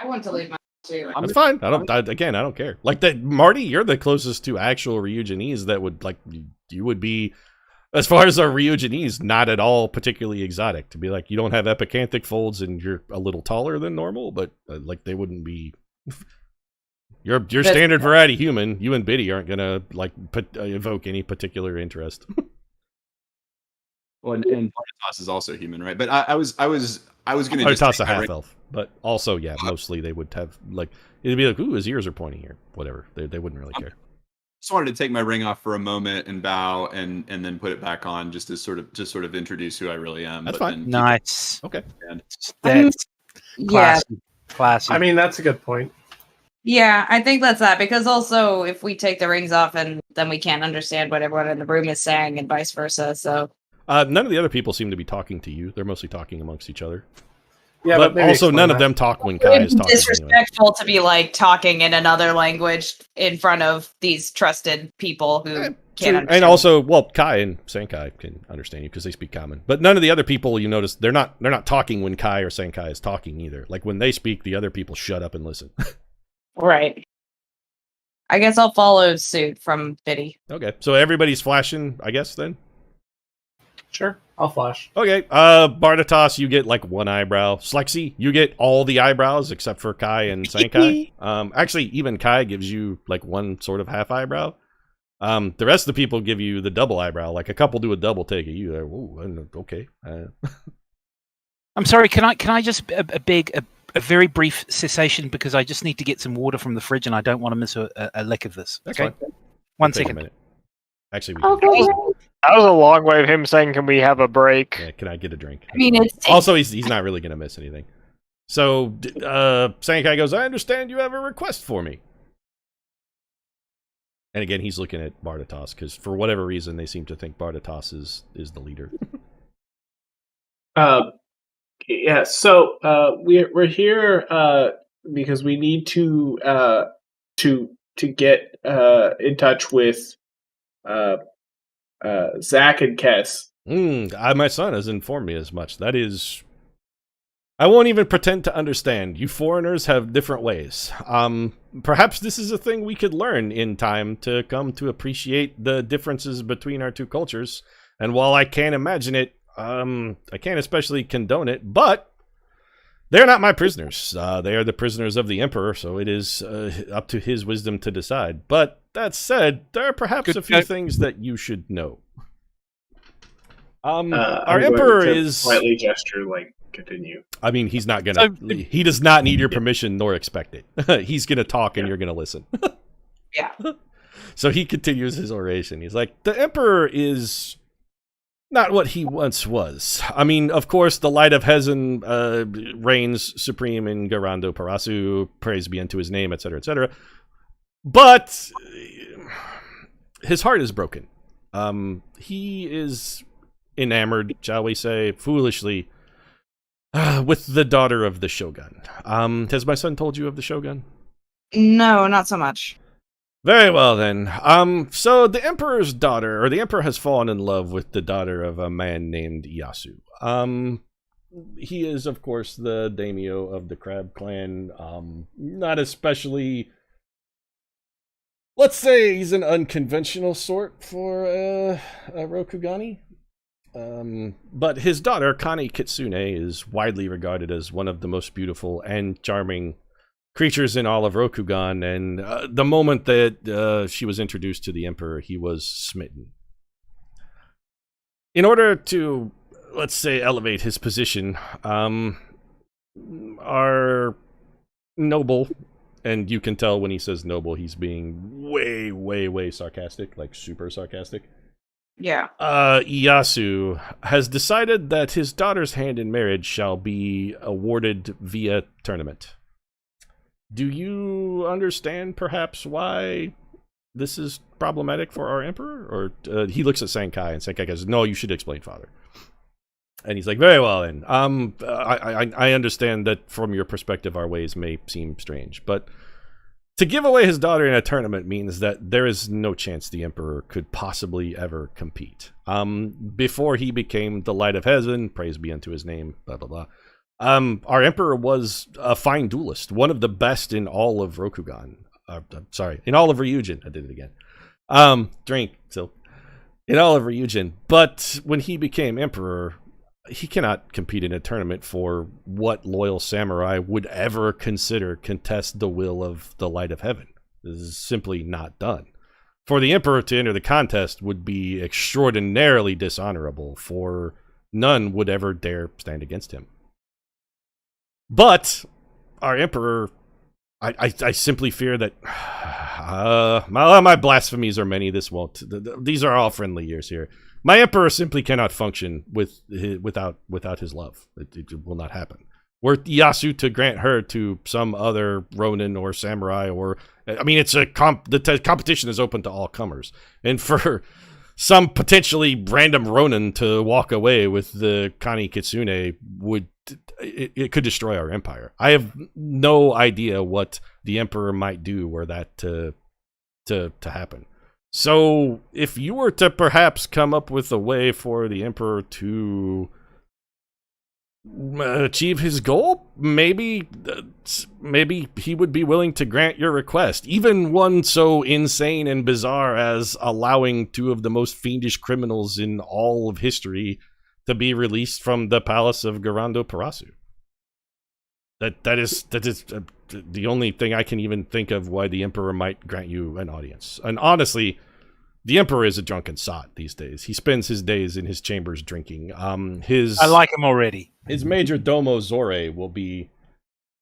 I want to leave mine too. That's fine. I don't care. Like that, Marty, you're the closest to actual Ryuginese that would you would be. As far as our Ryuginese, not at all particularly exotic. To be like, you don't have epicanthic folds and you're a little taller than normal, but they wouldn't be. Your standard variety human, you and Biddy aren't gonna evoke any particular interest. Well, and Barditas is also human, right? But I was I was going to just toss a half elf, but also mostly they would have like it'd be like, ooh, his ears are pointing here, whatever. They wouldn't really care. Just wanted to take my ring off for a moment and bow, and then put it back on, just to sort of introduce who I really am. That's fine. Nice. Okay. That's Yeah. classy. I mean, that's a good point. Yeah, I think that's that, because also if we take the rings off and then we can't understand what everyone in the room is saying and vice versa, so... None of the other people seem to be talking to you. They're mostly talking amongst each other. Yeah, but also none of them talk when Kai is talking. It's disrespectful to be like talking in another language in front of these trusted people who can't understand. And also, well, Kai and Sankai can understand you because they speak common. But none of the other people, you notice, they're not talking when Kai or Sankai is talking either. Like when they speak, the other people shut up and listen. Right. I guess I'll follow suit from Biddy. Okay, so everybody's flashing, I guess, then? Sure, I'll flash. Okay, Bardatos, you get like one eyebrow. Slexy, you get all the eyebrows except for Kai and Sankai. Actually, even Kai gives you like one sort of half eyebrow. The rest of the people give you the double eyebrow. Like a couple do a double take at you. They're, ooh, okay. I'm sorry, can I just beg a very brief cessation, because I just need to get some water from the fridge and I don't want to miss a lick of this. That's okay? fine. One Take second. a minute. Actually, That was a long way of him saying, "Can we have a break?" Yeah, can I get a drink? I mean, it's... Also, he's not really going to miss anything. So, Sankai goes, I understand you have a request for me. And again, he's looking at Bardatos, because for whatever reason, they seem to think Bardatos is the leader. Yeah, so we're here because we need to get in touch with Zach and Kess. My son has informed me as much. That is... I won't even pretend to understand. You foreigners have different ways. Perhaps this is a thing we could learn in time to come to appreciate the differences between our two cultures. And while I can't imagine it, I can't especially condone it, but they're not my prisoners. They are the prisoners of the Emperor, so it is up to his wisdom to decide. But that said, there are perhaps a few things that you should know. Our Emperor is... slightly gesture, like, continue. I mean, he's not gonna... he does not need your permission nor expect it. He's gonna talk and you're gonna listen. Yeah. So he continues his oration. He's like, the Emperor is... not what he once was. I mean, of course, the light of Hezen reigns supreme in Garando Parasu, praise be unto his name, etc., etc. But his heart is broken. He is enamored, shall we say, foolishly, with the daughter of the Shogun. Has my son told you of the Shogun? No, not so much. Very well, then. So the Emperor's daughter, or the Emperor has fallen in love with the daughter of a man named Iyasu. He is, of course, the daimyo of the Crab Clan. Not especially... let's say he's an unconventional sort for a Rokugani. But his daughter, Kani Kitsune, is widely regarded as one of the most beautiful and charming creatures in all of Rokugan, and the moment that she was introduced to the Emperor, he was smitten. In order to, let's say, elevate his position, our noble, and you can tell when he says noble, he's being way, way, way sarcastic, like super sarcastic. Yeah. Iyasu has decided that his daughter's hand in marriage shall be awarded via tournament. Do you understand, perhaps, why this is problematic for our Emperor? Or he looks at Sankai, and Sankai goes, no, you should explain, Father. And he's like, very well, then. I understand that from your perspective, our ways may seem strange, but to give away his daughter in a tournament means that there is no chance the Emperor could possibly ever compete. Before he became the Light of Hezen, praise be unto his name, blah, blah, blah. Our Emperor was a fine duelist, one of the best in all of Rokugan. Sorry, in all of Ryugin. I did it again. In all of Ryugin. But when he became Emperor, he cannot compete in a tournament for what loyal samurai would ever consider contest the will of the Light of Heaven. This is simply not done. For the Emperor to enter the contest would be extraordinarily dishonorable, for none would ever dare stand against him. But our emperor, I simply fear that my blasphemies are many. This won't. These are all friendly years here. My emperor simply cannot function without his love. It will not happen. Were Yasu to grant her to some other Ronin or samurai, or I mean, it's the competition is open to all comers, and for some potentially random Ronin to walk away with the Kani Kitsune it could destroy our empire. I have no idea what the emperor might do were that to happen. So if you were to perhaps come up with a way for the emperor to achieve his goal, maybe he would be willing to grant your request, even one so insane and bizarre as allowing two of the most fiendish criminals in all of history to be released from the palace of Garando Parasu. That is the only thing I can even think of why the emperor might grant you an audience. And honestly, the emperor is a drunken sot these days. He spends his days in his chambers drinking. I like him already. His major domo Zore will be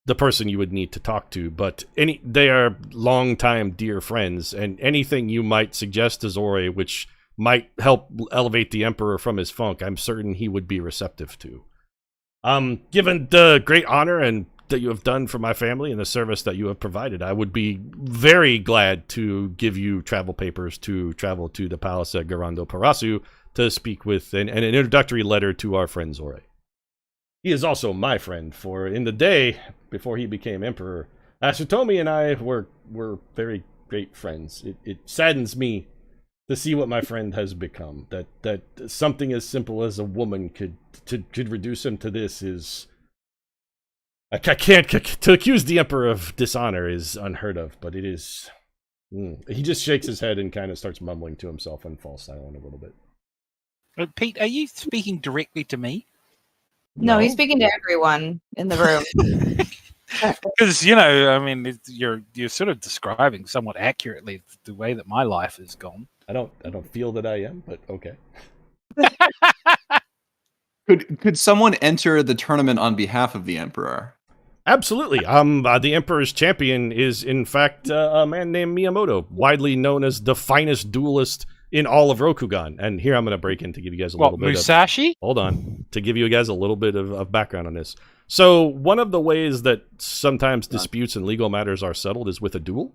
the person you would need to talk to, but they are longtime dear friends, and anything you might suggest to Zore which might help elevate the emperor from his funk, I'm certain he would be receptive to. Given the great honor and that you have done for my family and the service that you have provided, I would be very glad to give you travel papers to travel to the palace at Garando Parasu to speak with an introductory letter to our friend Zore. He is also my friend, for in the day before he became emperor, Asutomi and I were very great friends. It saddens me to see what my friend has become. That something as simple as a woman could reduce him to this is... I can't... To accuse the emperor of dishonor is unheard of, but it is... He just shakes his head and kind of starts mumbling to himself and falls silent a little bit. Pete, are you speaking directly to me? No, he's speaking to everyone in the room. Because, I mean, you're sort of describing somewhat accurately the way that my life has gone. I don't feel that I am, but okay. Could someone enter the tournament on behalf of the emperor? Absolutely. The emperor's champion is in fact a man named Miyamoto, widely known as the finest duelist in all of Rokugan. And here I'm going to break in to give you guys a little bit Musashi? Hold on. To give you guys a little bit of background on this. So one of the ways that sometimes disputes and legal matters are settled is with a duel.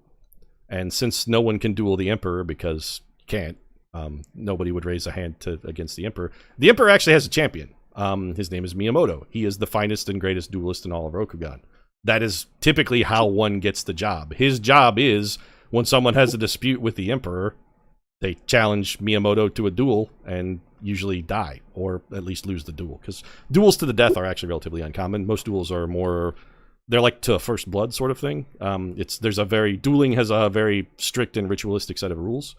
And since no one can duel the emperor because you can't, nobody would raise a hand against the emperor. The emperor actually has a champion. His name is Miyamoto. He is the finest and greatest duelist in all of Rokugan. That is typically how one gets the job. His job is, when someone has a dispute with the emperor, they challenge Miyamoto to a duel and usually die, or at least lose the duel. Because duels to the death are actually relatively uncommon. Most duels are more... They're like to a first blood sort of thing. Dueling has a very strict and ritualistic set of rules.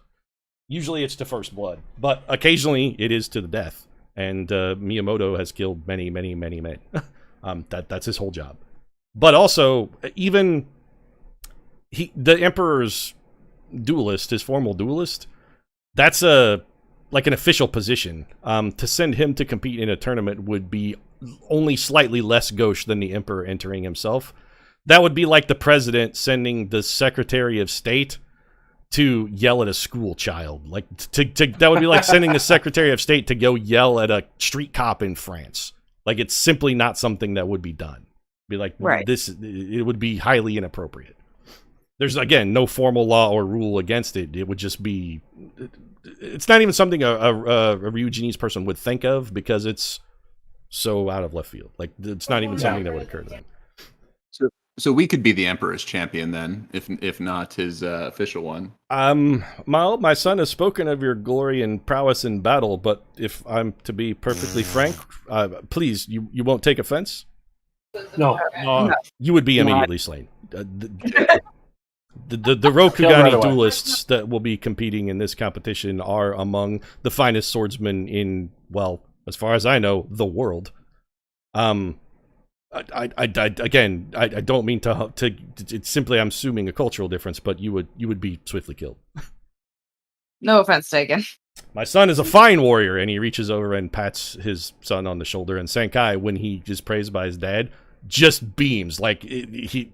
Usually it's to first blood, but occasionally it is to the death. And Miyamoto has killed many, many, many men. That's his whole job. But also, even the Emperor's duelist, his formal duelist, that's like an official position. To send him to compete in a tournament would be only slightly less gauche than the Emperor entering himself. That would be like the president sending the Secretary of State to yell at a school child. Like that would be like sending the Secretary of State to go yell at a street cop in France. Like, it's simply not something that would be done. Be like, right. It would be highly inappropriate. There's, again, no formal law or rule against it. It would just be... It's not even something a Ryuginese person would think of because it's so out of left field. Like, it's not even something that would occur to them. So we could be the Emperor's champion then, if not his official one. My son has spoken of your glory and prowess in battle, but if I'm to be perfectly frank, please, you won't take offense? No. You would be immediately slain. The Rokugan duelists that will be competing in this competition are among the finest swordsmen in, well, as far as I know, the world. I don't mean to. It's simply I'm assuming a cultural difference, but you would be swiftly killed. No offense taken. My son is a fine warrior, and he reaches over and pats his son on the shoulder. And Sankai, when he is praised by his dad, just beams. Like,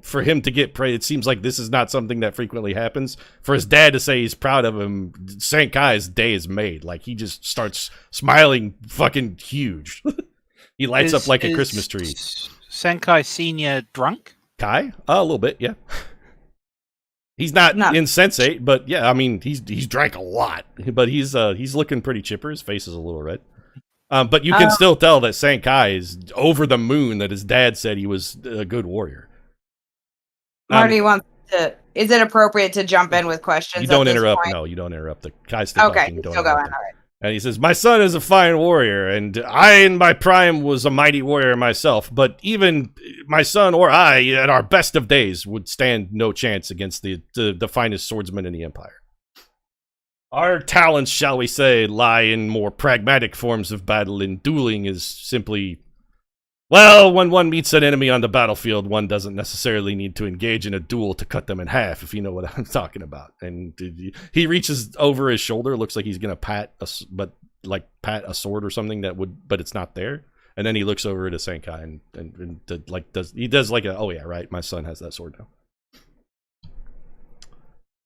for him to get praised, it seems like this is not something that frequently happens. For his dad to say he's proud of him, Sankai's day is made. Like, he just starts smiling fucking huge. He lights up like a Christmas tree. Sankai Senior drunk? Kai? A little bit, yeah. He's not insensate, but yeah, I mean, he's drank a lot. But he's looking pretty chipper. His face is a little red. But you can still tell that Sankai is over the moon that his dad said he was a good warrior. Marty wants to... Is it appropriate to jump in with questions? You don't interrupt. No, you don't interrupt. The Kai's still talking. Still going. All right. And he says, my son is a fine warrior, and I in my prime was a mighty warrior myself, but even my son or I, at our best of days, would stand no chance against the finest swordsman in the Empire. Our talents, shall we say, lie in more pragmatic forms of battle, and dueling is simply... Well, when one meets an enemy on the battlefield, one doesn't necessarily need to engage in a duel to cut them in half, if you know what I'm talking about. And he reaches over his shoulder, looks like he's gonna pat a sword or something but it's not there. And then he looks over to Sankai and does like a, oh yeah, right, my son has that sword now.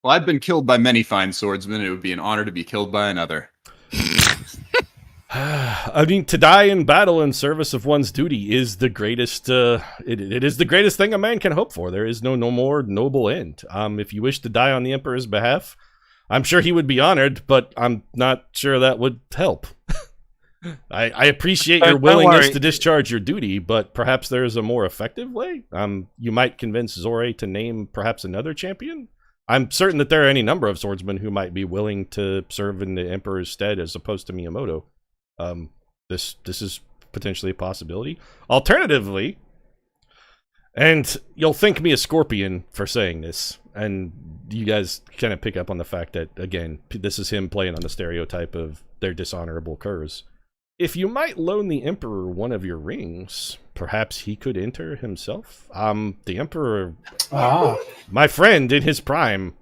Well, I've been killed by many fine swordsmen. It would be an honor to be killed by another. I mean, to die in battle in service of one's duty is the greatest, it is the greatest thing a man can hope for. There is no more noble end. If you wish to die on the Emperor's behalf, I'm sure he would be honored, but I'm not sure that would help. I appreciate your willingness to discharge your duty, but perhaps there is a more effective way. You might convince Zore to name perhaps another champion. I'm certain that there are any number of swordsmen who might be willing to serve in the Emperor's stead as opposed to Miyamoto. This is potentially a possibility. Alternatively, and you'll think me a scorpion for saying this, and you guys kind of pick up on the fact that, again, this is him playing on the stereotype of their dishonorable curs. If you might loan the Emperor one of your rings, perhaps he could enter himself. The Emperor, my friend in his prime,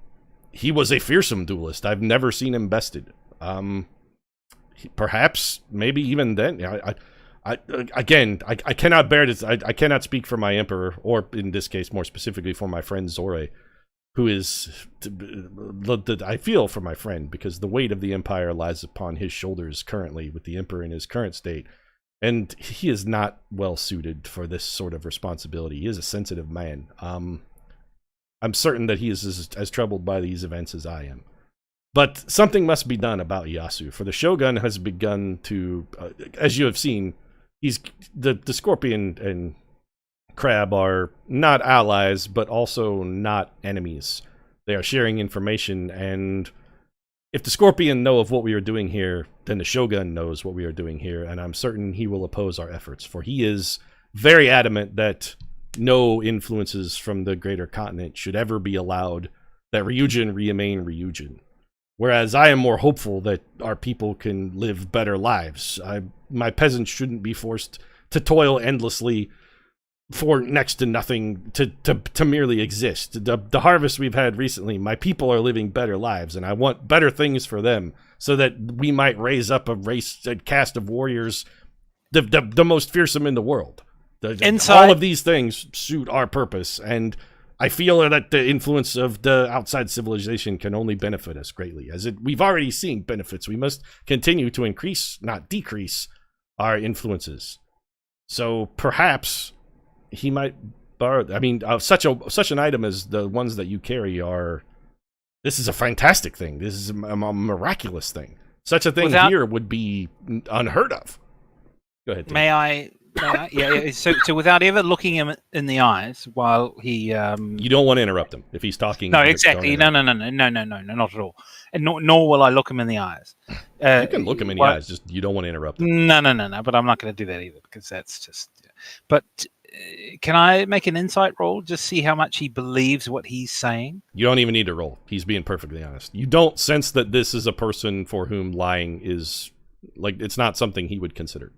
he was a fearsome duelist. I've never seen him bested. Perhaps, maybe even then. I cannot bear this. I cannot speak for my Emperor, or in this case, more specifically, for my friend Zore, who is... I feel for my friend, because the weight of the Empire lies upon his shoulders currently, with the Emperor in his current state, and he is not well suited for this sort of responsibility. He is a sensitive man. I'm certain that he is as troubled by these events as I am. But something must be done about Yasu, for the Shogun has begun to, as you have seen, the Scorpion and Crab are not allies, but also not enemies. They are sharing information, and if the Scorpion know of what we are doing here, then the Shogun knows what we are doing here, and I'm certain he will oppose our efforts, for he is very adamant that no influences from the greater continent should ever be allowed, that Ryugin remain Ryugin. Whereas I am more hopeful that our people can live better lives. My peasants shouldn't be forced to toil endlessly for next to nothing to merely exist. The harvest we've had recently, my people are living better lives, and I want better things for them so that we might raise up a caste of warriors, the most fearsome in the world. All of these things suit our purpose, and I feel that the influence of the outside civilization can only benefit us greatly. We've already seen benefits. We must continue to increase, not decrease, our influences. So perhaps he might borrow... I mean, such an item as the ones that you carry are... This is a fantastic thing. This is a miraculous thing. Such a thing here would be unheard of. Go ahead, Tim. May I? Yeah. So without ever looking him in the eyes while he... You don't want to interrupt him if he's talking. No, exactly. No, not at all. And nor will I look him in the eyes. You can look him in the eyes, just you don't want to interrupt him. No. But I'm not going to do that either, because that's just... But can I make an insight roll? Just see how much he believes what he's saying? You don't even need to roll. He's being perfectly honest. You don't sense that this is a person for whom lying is... Like, it's not something he would consider.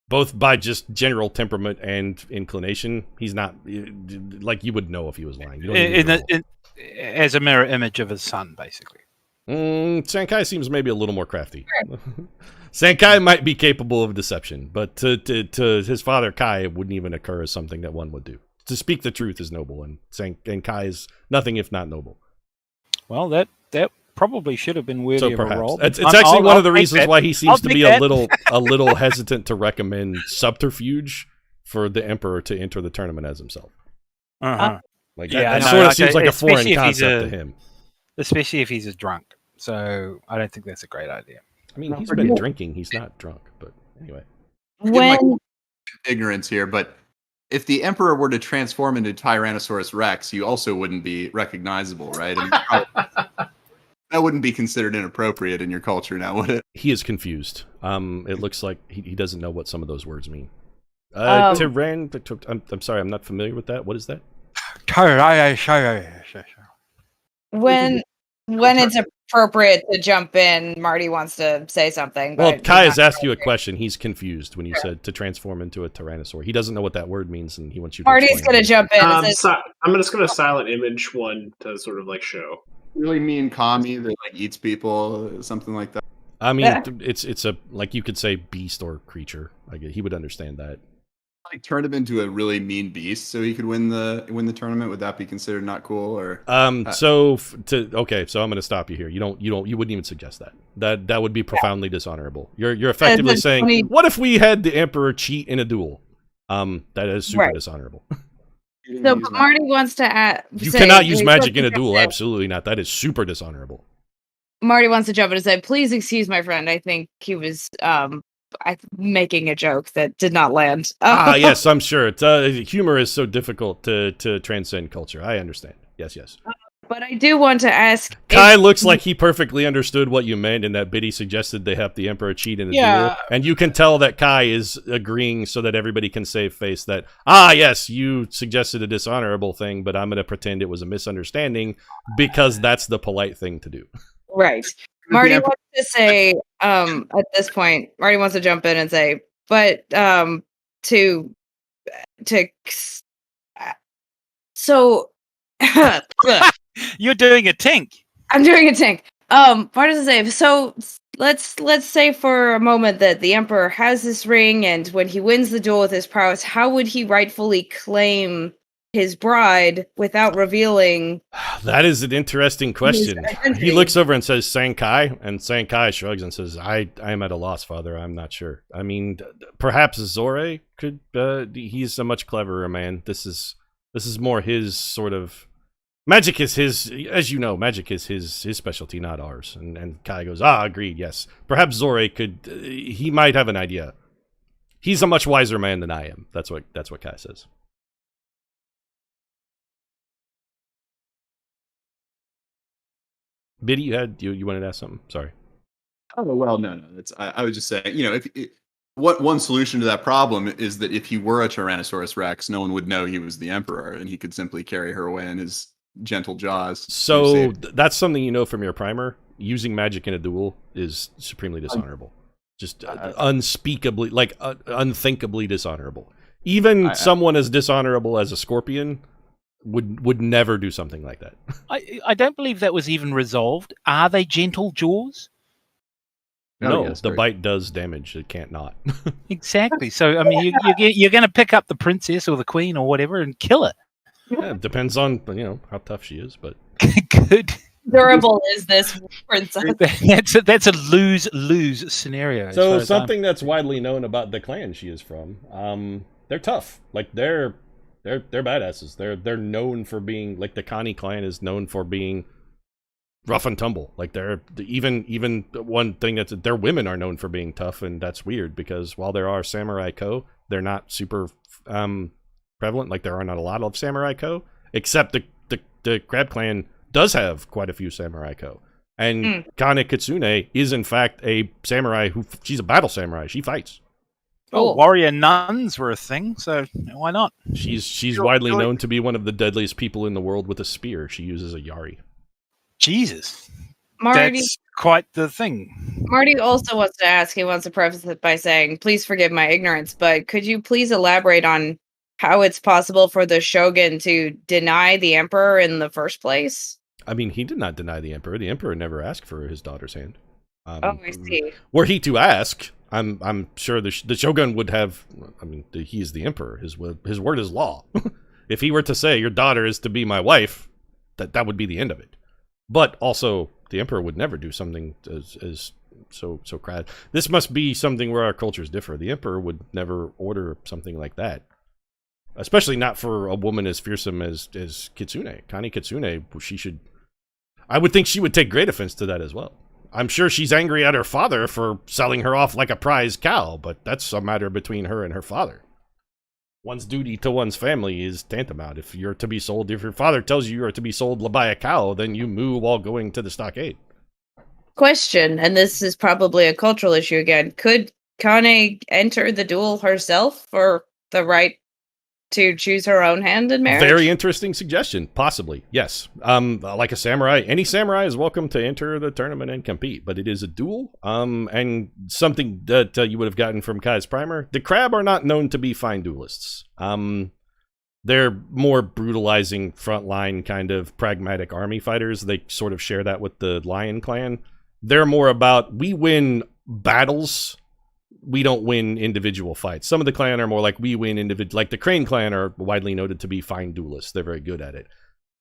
Both by just general temperament and inclination, he's not... Like, you would know if he was lying. You don't as a mirror image of his son, basically. Sankai seems maybe a little more crafty. Sankai might be capable of deception, but to his father Kai, it wouldn't even occur as something that one would do. To speak the truth is noble, and Kai is nothing if not noble. Well, that probably should have been worthy of a roll. It's actually one of the reasons why he seems to be a little hesitant to recommend subterfuge for the Emperor to enter the tournament as himself. Like that sort of seems like a foreign concept to him. Especially if he's a drunk. So I don't think that's a great idea. I mean, he's been drinking. He's not drunk, but anyway. When ignorance here, but if the Emperor were to transform into Tyrannosaurus Rex, you also wouldn't be recognizable, right? I mean, that wouldn't be considered inappropriate in your culture now, would it? He is confused. It looks like he doesn't know what some of those words mean. I'm sorry, I'm not familiar with that. What is that? When it's appropriate to jump in, Marty wants to say something. Well, Kai has asked you a question. He's confused when you said to transform into a Tyrannosaur. He doesn't know what that word means, and he wants you to Marty's going to jump in. I'm just going to silent image one to sort of like show. Really mean commie that like eats people, something like that. I mean, it's a, like you could say beast or creature. Like he would understand that. Like turn him into a really mean beast so he could win the tournament. Would that be considered not cool? Or so I'm going to stop you here. You wouldn't even suggest that. That would be profoundly dishonorable. You're effectively saying, what if we had the Emperor cheat in a duel? That is super dishonorable. So Marty wants to add. You cannot use magic in a duel. Absolutely not. That is super dishonorable. Marty wants to jump in and say, "Please excuse my friend. I think he was making a joke that did not land." Yes, I'm sure. Humor is so difficult to transcend culture. I understand. Yes. But I do want to ask. Kai looks like he perfectly understood what you meant, and that Biddy suggested they have the Emperor cheat in the duel. And you can tell that Kai is agreeing so that everybody can save face that, yes, you suggested a dishonorable thing, but I'm going to pretend it was a misunderstanding because that's the polite thing to do. Right. Marty wants to say, at this point, Marty wants to jump in and say, but so you're doing a tink. I'm doing a tink. Marty to say, so let's say for a moment that the Emperor has this ring, and when he wins the duel with his prowess, how would he rightfully claim his bride without revealing? That is an interesting question. He looks over and says, Sankai, and Sankai shrugs and says, I am at a loss, father. I'm not sure. I mean, perhaps Zore could, he's a much cleverer man. This is more his sort of, magic is his, as you know, magic is his specialty, not ours. And Kai goes, agreed, yes. Perhaps Zore could, he might have an idea. He's a much wiser man than I am. That's what Kai says. Biddy, you wanted to ask something? Sorry. Oh well, no. I was just saying, one solution to that problem is that if he were a Tyrannosaurus Rex, no one would know he was the Emperor, and he could simply carry her away in his gentle jaws. So that's something you know from your primer. Using magic in a duel is supremely dishonorable. Just unspeakably, unthinkably dishonorable. Even someone as dishonorable as a scorpion would never do something like that. I don't believe that was even resolved. Are they gentle jaws? No, yes, the bite does damage. It can't not. Exactly. So, I mean, you're going to pick up the princess or the queen or whatever and kill her. Yeah, it depends on how tough she is, but good. Durable is this princess? That's a lose scenario. So something that's widely known about the clan she is from. They're tough. Like they're badasses. They're known for being, like, the Kani clan is known for being rough and tumble. Like they're even one thing that's, their women are known for being tough, and that's weird because while there are samurai ko, they're not super prevalent. Like there are not a lot of samurai ko, except the Crab clan does have quite a few samurai ko. And Kane Kitsune is in fact a samurai she's a battle samurai. She fights. Oh, warrior nuns were a thing, so why not? She's widely known to be one of the deadliest people in the world with a spear. She uses a yari. Jesus. Marty, that's quite the thing. Marty also wants to ask, he wants to preface it by saying, please forgive my ignorance, but could you please elaborate on how it's possible for the shogun to deny the emperor in the first place? I mean, he did not deny the Emperor. The Emperor never asked for his daughter's hand. I see. Were he to ask, I'm sure the Shogun would have. I mean, he is the Emperor. His word is law. If he were to say your daughter is to be my wife, that would be the end of it. But also, the Emperor would never do something as so crad. This must be something where our cultures differ. The Emperor would never order something like that. Especially not for a woman as fearsome as Kitsune. Kani Kitsune, I would think she would take great offense to that as well. I'm sure she's angry at her father for selling her off like a prize cow, but that's a matter between her and her father. One's duty to one's family is tantamount. If you're to be sold, if your father tells you are to be sold by a cow, then you moo while going to the stockade. Question, and this is probably a cultural issue again. Could Kane enter the duel herself for the right to choose her own hand in marriage? Very interesting suggestion. Possibly, yes. Like a samurai, any samurai is welcome to enter the tournament and compete, but it is a duel. And something that you would have gotten from Kai's primer. The crab are not known to be fine duelists. They're more brutalizing frontline kind of pragmatic army fighters. They sort of share that with the Lion Clan. They're more about, we win battles, we don't win individual fights. Some of the clan are more like, we win individual, like the Crane clan are widely noted to be fine duelists. They're very good at it.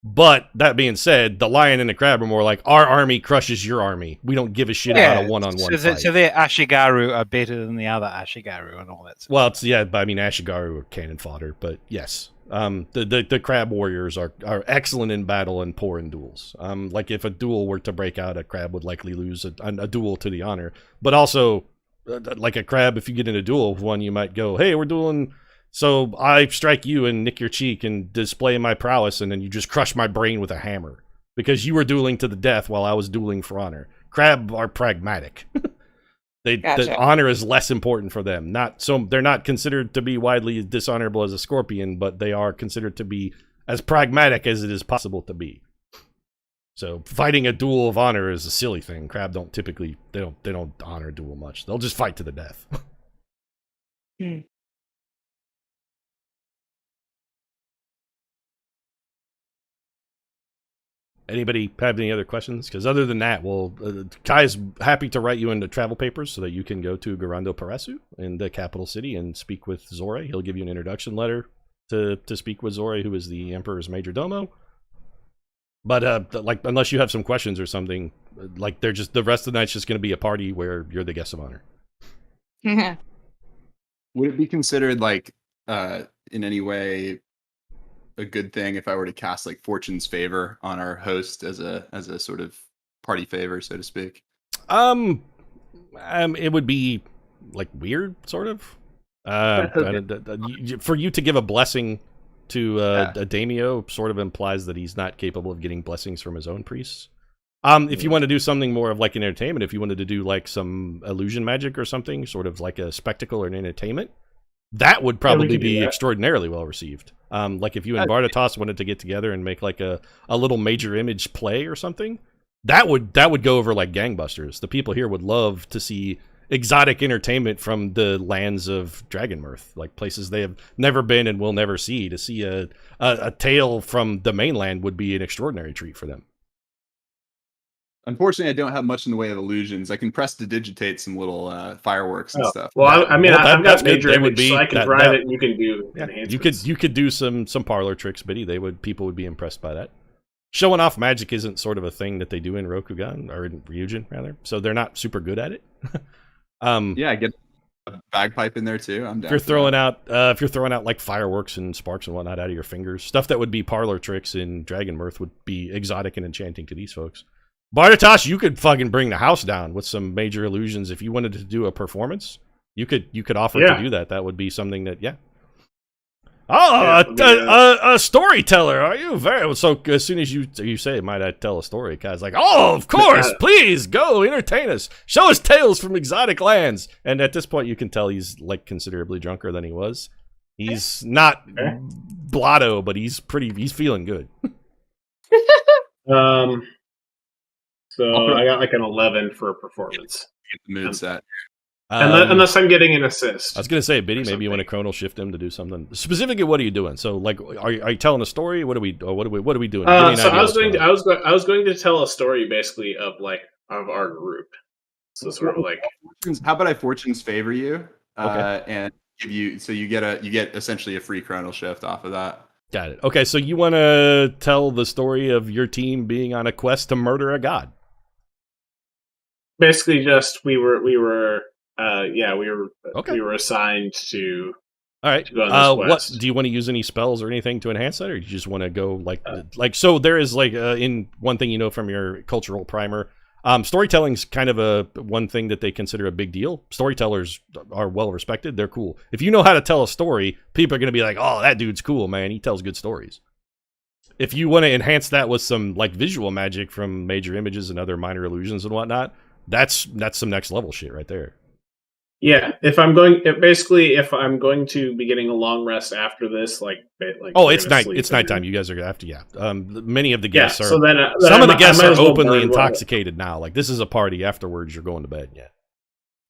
But that being said, the Lion and the Crab are more like, our army crushes your army. We don't give a shit about a one-on-one fight. So their Ashigaru are better than the other Ashigaru and all that stuff. Well, I mean, Ashigaru are cannon fodder, but yes. The Crab warriors are excellent in battle and poor in duels. Like if a duel were to break out, a Crab would likely lose a duel to the honor. But also, like a Crab, if you get in a duel with one, you might go, hey, we're dueling, so I strike you and nick your cheek and display my prowess, and then you just crush my brain with a hammer because you were dueling to the death while I was dueling for honor. Crab are pragmatic. Gotcha. The honor is less important for them. They're not considered to be widely dishonorable as a scorpion, but they are considered to be as pragmatic as it is possible to be. So fighting a duel of honor is a silly thing. Crab don't typically they don't honor duel much. They'll just fight to the death. Anybody have any other questions? Because other than that, Kai is happy to write you into travel papers so that you can go to Garando Parasu in the capital city and speak with Zore. He'll give you an introduction letter to speak with Zore, who is the Emperor's major domo. But like, unless you have some questions or something, like the rest of the night's just going to be a party where you're the guest of honor. Would it be considered like in any way a good thing if I were to cast like Fortune's favor on our host as a sort of party favor, so to speak? It would be like weird, sort of. For you to give a blessing to a daimyo sort of implies that he's not capable of getting blessings from his own priests. If you want to do something more of like an entertainment, if you wanted to do like some illusion magic or something, sort of like a spectacle or an entertainment, that would probably be extraordinarily well received. Like if you and Bardatos wanted to get together and make like a little major image play or something, that would go over like gangbusters. The people here would love to see exotic entertainment from the lands of Dragonmirth, like places they have never been and will never see. To see a tale from the mainland would be an extraordinary treat for them. Unfortunately, I don't have much in the way of illusions. I can prestidigitate some little fireworks and stuff. Well, I've got major image, so I can drive it and you can do enhancements. You could do some parlor tricks, Biddy. People would be impressed by that. Showing off magic isn't sort of a thing that they do in Rokugan, or in Ryugin, rather. So they're not super good at it. Yeah, I get a bagpipe in there too. I'm down. If you're throwing out like fireworks and sparks and whatnot out of your fingers, stuff that would be parlor tricks in Dragonmirth would be exotic and enchanting to these folks. Bardatos, you could fucking bring the house down with some major illusions. If you wanted to do a performance, you could offer to do that. That would be something that, a storyteller, are you? Very so. As soon as you say, "Might I tell a story?" Kai's like, "Oh, of course, please go entertain us. Show us tales from exotic lands." And at this point, you can tell he's like considerably drunker than he was. He's not blotto, but he's feeling good. So I got like an 11 for a performance. Get the mood set. Unless I'm getting an assist. I was gonna say, Biddy, maybe you want to chronal shift him to do something. Specifically, what are you doing? So, like, are you telling a story? What are we doing? So I was going to tell a story basically of our group. So sort of like, how about I fortunes favor you, okay. and give you, so you get essentially a free chronal shift off of that. Got it. Okay, so you want to tell the story of your team being on a quest to murder a god? Basically, just we were assigned to. All right. To go on this quest. What do you want to use any spells or anything to enhance that, or do you just want to go like so? There is in one thing you know from your cultural primer. Storytelling's kind of one thing that they consider a big deal. Storytellers are well respected. They're cool. If you know how to tell a story, people are going to be like, "Oh, that dude's cool, man. He tells good stories." If you want to enhance that with some visual magic from major images and other minor illusions and whatnot, that's some next level shit right there. Yeah, if I'm going to be getting a long rest after this, it's night. It's nighttime. You guys are gonna have to. Many of the guests are. So then some of the guests are openly intoxicated now. Like, this is a party. Afterwards, you're going to bed. Yeah.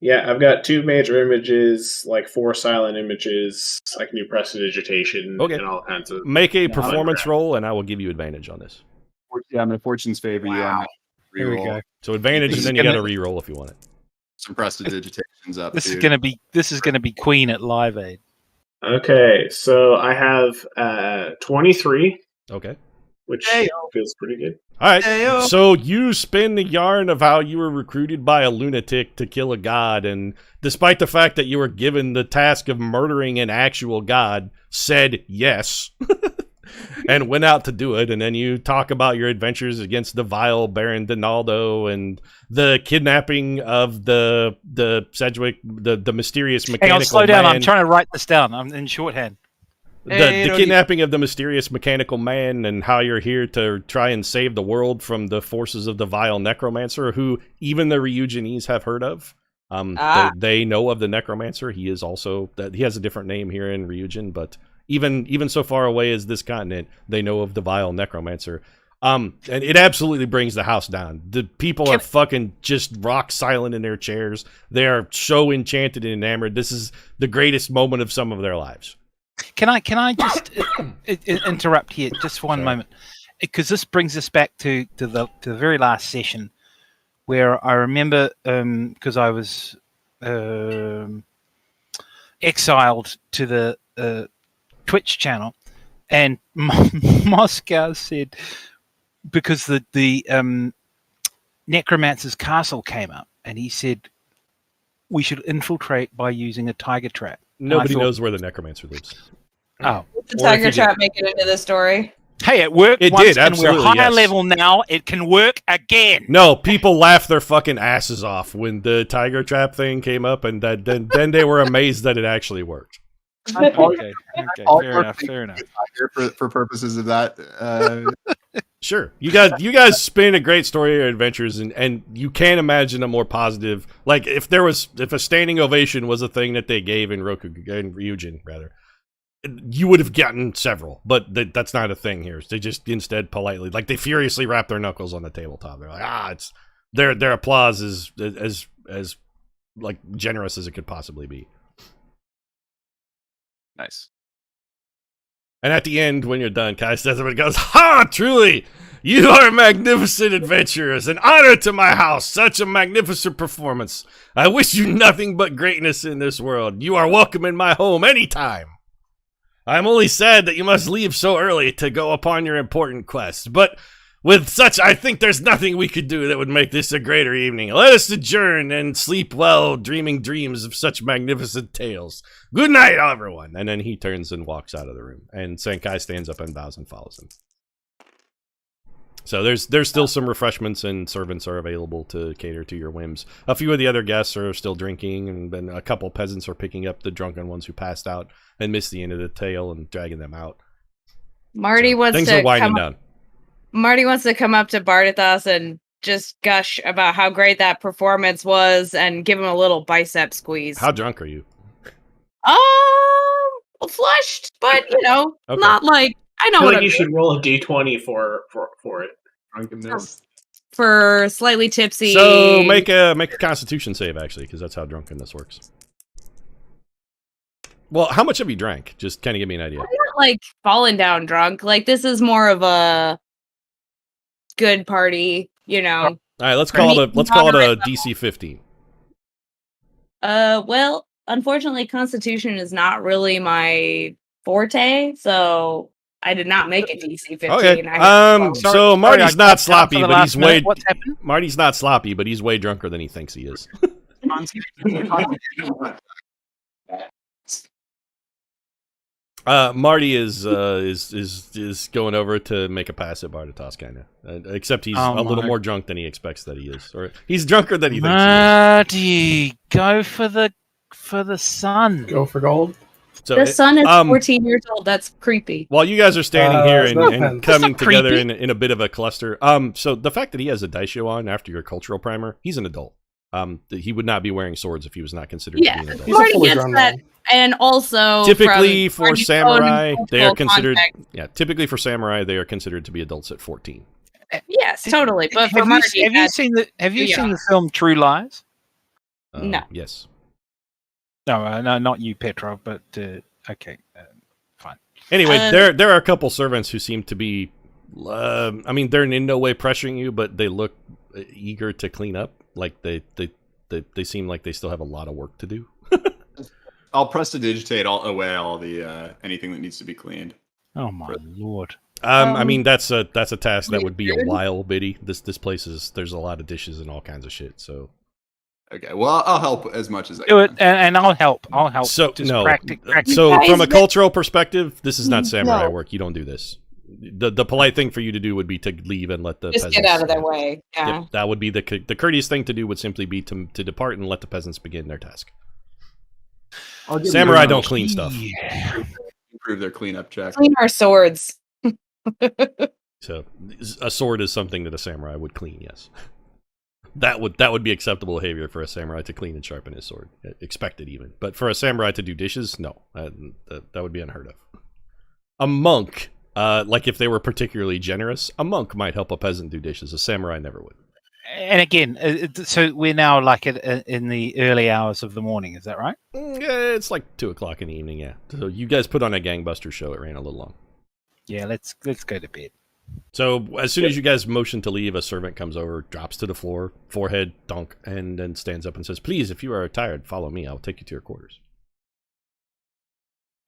Yeah, I've got 2 major images, 4 silent images. I can do prestidigitation and all kinds of. Make a performance roll, and I will give you advantage on this. Yeah, I'm gonna fortunes favor you on that. Here we go. So advantage, and then you got to re-roll if you want it. Some prestidigitations up. This is gonna be Queen at Live Aid. Okay, so I have 23. Okay. Which feels pretty good. All right. So you spin the yarn of how you were recruited by a lunatic to kill a god, and despite the fact that you were given the task of murdering an actual god, said yes. And went out to do it, and then you talk about your adventures against the vile Baron Donaldo and the kidnapping of the Sedgwick, the mysterious mechanical man. Hang on, slow down. I'm trying to write this down. I'm in shorthand. The kidnapping of the mysterious mechanical man, and how you're here to try and save the world from the forces of the vile necromancer, who even the Ryuginese have heard of. They know of the necromancer. He is also he has a different name here in Ryugin, but even so far away as this continent, they know of the vile necromancer. And it absolutely brings the house down. The people are fucking just rock silent in their chairs. They are so enchanted and enamored. This is the greatest moment of some of their lives. Can I just interrupt here just for one moment? Because this brings us back to the very last session, where I remember, because I was exiled to the Twitch channel, and Moscow said, because the necromancer's castle came up, and he said we should infiltrate by using a tiger trap. Nobody knows where the necromancer lives. Oh, the tiger trap make it into the story? Hey, it worked. It once, did, absolutely. And we're higher level now. It can work again. No, people laughed their fucking asses off when the tiger trap thing came up, and then they were amazed that it actually worked. Okay, fair enough. For purposes of that, sure. You guys spin a great story of your adventures, and you can't imagine a more positive. Like, if a standing ovation was a thing that they gave in Ryugin, rather, you would have gotten several, but that's not a thing here. They just instead politely, they furiously wrap their knuckles on the tabletop. They're like, it's their applause is as generous as it could possibly be. Nice. And at the end, when you're done, Kai says it and goes, "Ha! Truly, you are magnificent adventurers. An honor to my house. Such a magnificent performance. I wish you nothing but greatness in this world. You are welcome in my home anytime. I am only sad that you must leave so early to go upon your important quest. But with such, I think there's nothing we could do that would make this a greater evening. Let us adjourn and sleep well, dreaming dreams of such magnificent tales. Good night, everyone." And then he turns and walks out of the room. And Senkai stands up and bows and follows him. So there's still some refreshments, and servants are available to cater to your whims. A few of the other guests are still drinking, and then a couple peasants are picking up the drunken ones who passed out and missed the end of the tale and dragging them out. Marty wants things to are winding down. Marty wants to come up to Bardathos and just gush about how great that performance was and give him a little bicep squeeze. How drunk are you? Flushed, but not I know I feel what like you should roll a d20 for it. Drunkenness. for slightly tipsy. So make a Constitution save actually, because that's how drunkenness works. Well, how much have you drank? Just kind of give me an idea. I'm not like falling down drunk. Like this is more of a good party, you know. All right, let's call it a DC 15. Well, unfortunately, Constitution is not really my forte, so I did not make a DC 15. Okay. So Marty's not sloppy, but he's way. What's happened? Marty's not sloppy, but he's way drunker than he thinks he is. Marty is going over to make a pass at Bartatas, kind of. Except he's a little more drunk than he expects that he is, or he's drunker than he thinks he is. Marty, go for the sun. Go for gold. So the son is 14 years old. That's creepy. While you guys are standing here and coming together in a bit of a cluster, so the fact that he has a daisho on after your cultural primer, he's an adult. He would not be wearing swords if he was not considered to be an adult. Marty gets that, and also typically for samurai, they are considered. Yeah, typically for samurai, they are considered to be adults at 14. Yes, totally. But for Marty, have you seen the film True Lies? No. Yes. No, not you, Petrov, but okay, fine. Anyway, there are a couple servants who seem to be, I mean, they're in no way pressuring you, but they look eager to clean up. Like they seem like they still have a lot of work to do. I'll prestidigitate away all the anything that needs to be cleaned. Oh my lord! I mean, that's a task that would be a while, Biddy. This place there's a lot of dishes and all kinds of shit. So. Okay, well, I'll help as much as I do it, and I'll help. So just no. Practice. So from a cultural perspective, this is not samurai work. You don't do this. The polite thing for you to do would be to leave and let the just peasants get out of their way. Yeah, yep, that would be the courteous thing to do. Would simply be to depart and let the peasants begin their task. Samurai don't clean stuff. Improve their cleanup check. Clean our swords. So a sword is something that a samurai would clean. Yes. That would be acceptable behavior for a samurai to clean and sharpen his sword. Expected even. But for a samurai to do dishes, no. That would be unheard of. A monk, like if they were particularly generous, a monk might help a peasant do dishes. A samurai never would. And again, so we're now like in the early hours of the morning, is that right? Yeah, it's like 2 o'clock in the evening, yeah. So you guys put on a gangbuster show. It ran a little long. Yeah, let's go to bed. So as soon as you guys motion to leave, a servant comes over, drops to the floor, forehead, donk, and then stands up and says, "Please, if you are tired, follow me. I'll take you to your quarters."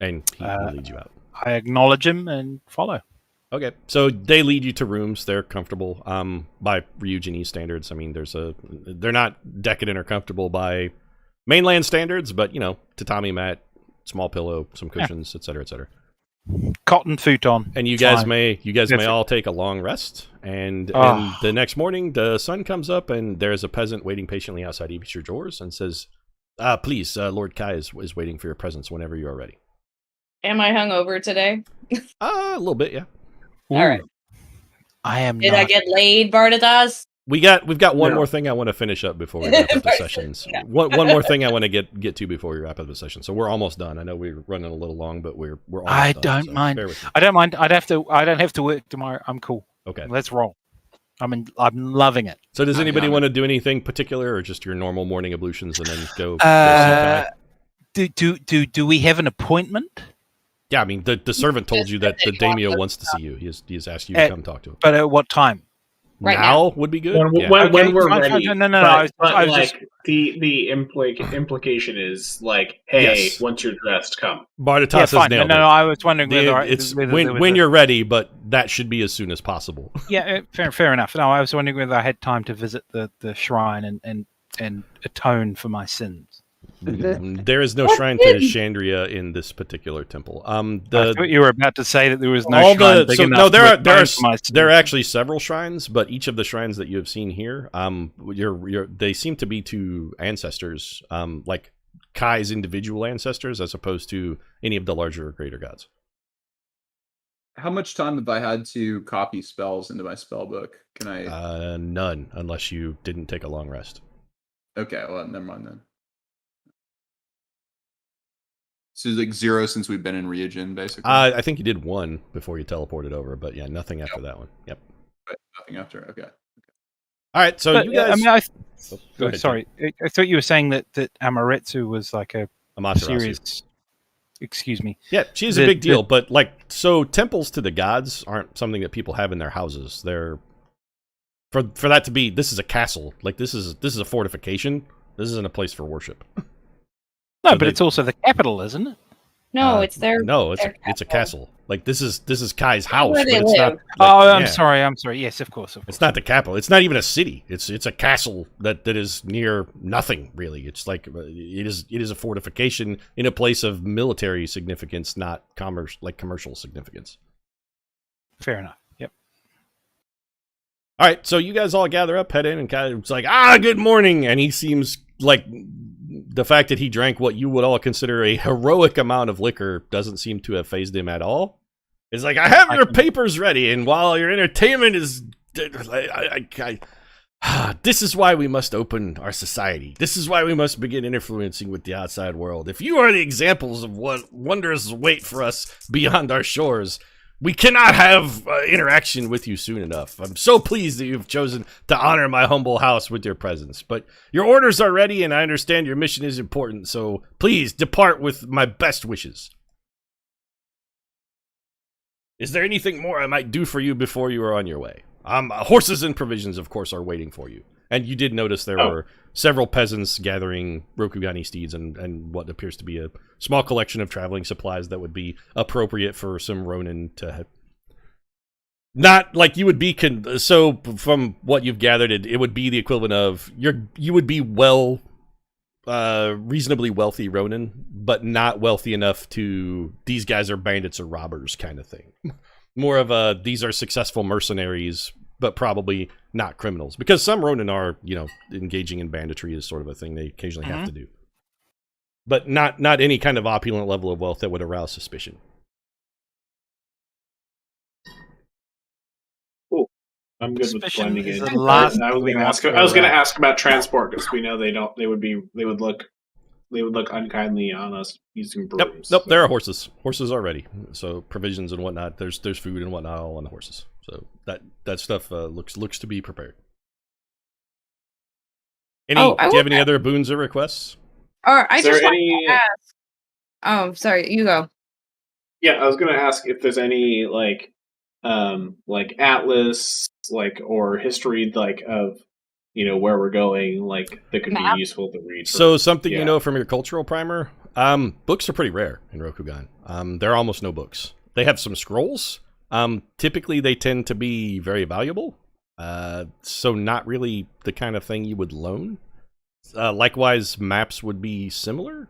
And he leads you out. I acknowledge him and follow. Okay, so they lead you to rooms. They're comfortable by Ryugin standards. I mean, they're not decadent or comfortable by mainland standards, but tatami mat, small pillow, some cushions, etc., etc. Cotton futon. And you guys may all take a long rest. And the next morning, the sun comes up, and there's a peasant waiting patiently outside each of your doors and says, "Please, Lord Kai is waiting for your presence whenever you are ready." Am I hungover today? A little bit, yeah. All right. I am. Did I get laid, Bartatas? We've got one more thing I want to finish up before we wrap up the sessions. No. One more thing I want to get to before we wrap up the session. So we're almost done. I know we're running a little long, but we're almost I done, don't so mind. I don't mind. I don't have to work tomorrow. I'm cool. Okay. Let's roll. I'm loving it. So does anybody want to do anything particular, or just your normal morning ablutions and then go? Do we have an appointment? Yeah, I mean the servant told you that the daimyo wants to see you. He has asked you to come talk to him. But at what time? Right now would be good. When we're ready. No. I was like, the implication is like, hey, yes. Once you're dressed, come. Bartatas has nailed it. No, I was wondering whether when you're ready, but that should be as soon as possible. Yeah, fair enough. No, I was wondering whether I had time to visit the shrine and atone for my sins. There is no shrine to Chandria in this particular temple. I thought you were about to say that there was no shrine big enough. No, there are actually several shrines, but each of the shrines that you have seen here, they seem to be to ancestors, like Kai's individual ancestors, as opposed to any of the larger or greater gods. How much time have I had to copy spells into my spell book? Can I? None, unless you didn't take a long rest. Okay, well, never mind then. So it's like 0 since we've been in Ryugin, basically? I think you did 1 before you teleported over, but yeah, nothing after that one. Yep. But nothing after, okay. All right, so you guys. Sorry, I thought you were saying that Amaretsu was like a Amaterasu. serious. Excuse me. Yeah, she's a big deal, but so temples to the gods aren't something that people have in their houses. They're for that to be. This is a castle. This is a fortification. This isn't a place for worship. No, but it's also the capital, isn't it? No, it's their. No, it's a castle. this is Kai's house, but it's not. I'm sorry. Yes, of course. It's not the capital. It's not even a city. It's a castle that is near nothing really. It's it is a fortification in a place of military significance, not commercial significance. Fair enough. Yep. All right, so you guys all gather up, head in, and Kai's like, good morning, and he seems like the fact that he drank what you would all consider a heroic amount of liquor doesn't seem to have fazed him at all. It's like, I have your papers ready, and while your entertainment is... this is why we must open our society. This is why we must begin influencing with the outside world. If you are the examples of what wonders wait for us beyond our shores, we cannot have interaction with you soon enough. I'm so pleased that you've chosen to honor my humble house with your presence. But your orders are ready, and I understand your mission is important, so please depart with my best wishes. Is there anything more I might do for you before you are on your way? Horses and provisions, of course, are waiting for you. And you did notice there were several peasants gathering Rokugani steeds and what appears to be a small collection of traveling supplies that would be appropriate for some Ronin to have. Not like you would be... so, from what you've gathered, it would be the equivalent of... You would be reasonably wealthy Ronin, but not wealthy enough to... These guys are bandits or robbers kind of thing. More of a, these are successful mercenaries, but probably not criminals. Because some Ronin are, engaging in banditry is sort of a thing they occasionally have to do. But not any kind of opulent level of wealth that would arouse suspicion. Cool. I'm good with blending in. I was going to ask about transport because we know they would look unkindly on us using brooms. Nope. There are horses. Horses are ready. So provisions and whatnot. There's food and whatnot all on the horses. So that stuff looks to be prepared. Do you have any other boons or requests? I just want to ask. Oh, sorry. You go. Yeah, I was going to ask if there's any like atlas or history of where we're going, that could be useful to read. So something you know from your cultural primer, books are pretty rare in Rokugan. There are almost no books. They have some scrolls. Typically they tend to be very valuable. So not really the kind of thing you would loan. Likewise, maps would be similar.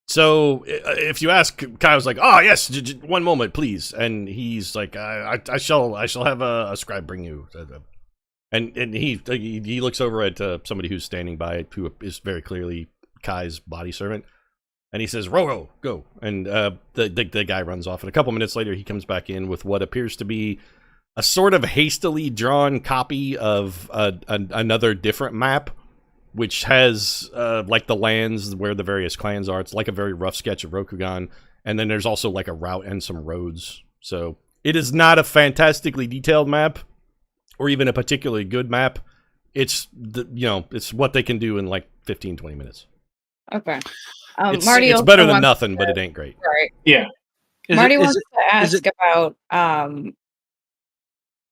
So if you ask, Kyle's like, "Oh yes, one moment, please," and he's like, "I shall have a scribe bring you." And he looks over at somebody who's standing by, who is very clearly Kai's body servant, and he says, "Roro, go!" And the guy runs off. And a couple minutes later, he comes back in with what appears to be a sort of hastily drawn copy of another different map, which has the lands where the various clans are. It's like a very rough sketch of Rokugan, and then there's also a route and some roads. So it is not a fantastically detailed map, or even a particularly good map. It's it's what they can do in 15-20 minutes. Okay. Marty, it's better than nothing, but it ain't great. Right. Yeah. Marty wants to ask about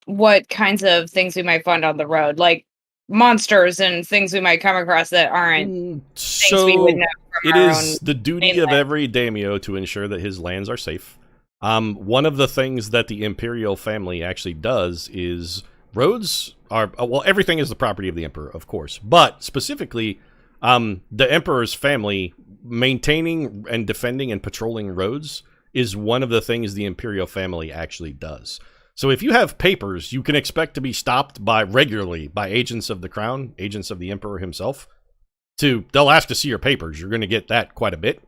what kinds of things we might find on the road, like monsters and things we might come across that aren't things we would know from it our is the duty mainland. of every daimyo to ensure that his lands are safe. One of the things that the imperial family actually does is roads are, everything is the property of the emperor, of course, but specifically the emperor's family maintaining and defending and patrolling roads is one of the things the imperial family actually does. So if you have papers, you can expect to be stopped regularly by agents of the crown, agents of the emperor himself. They'll ask to see your papers. You're going to get that quite a bit.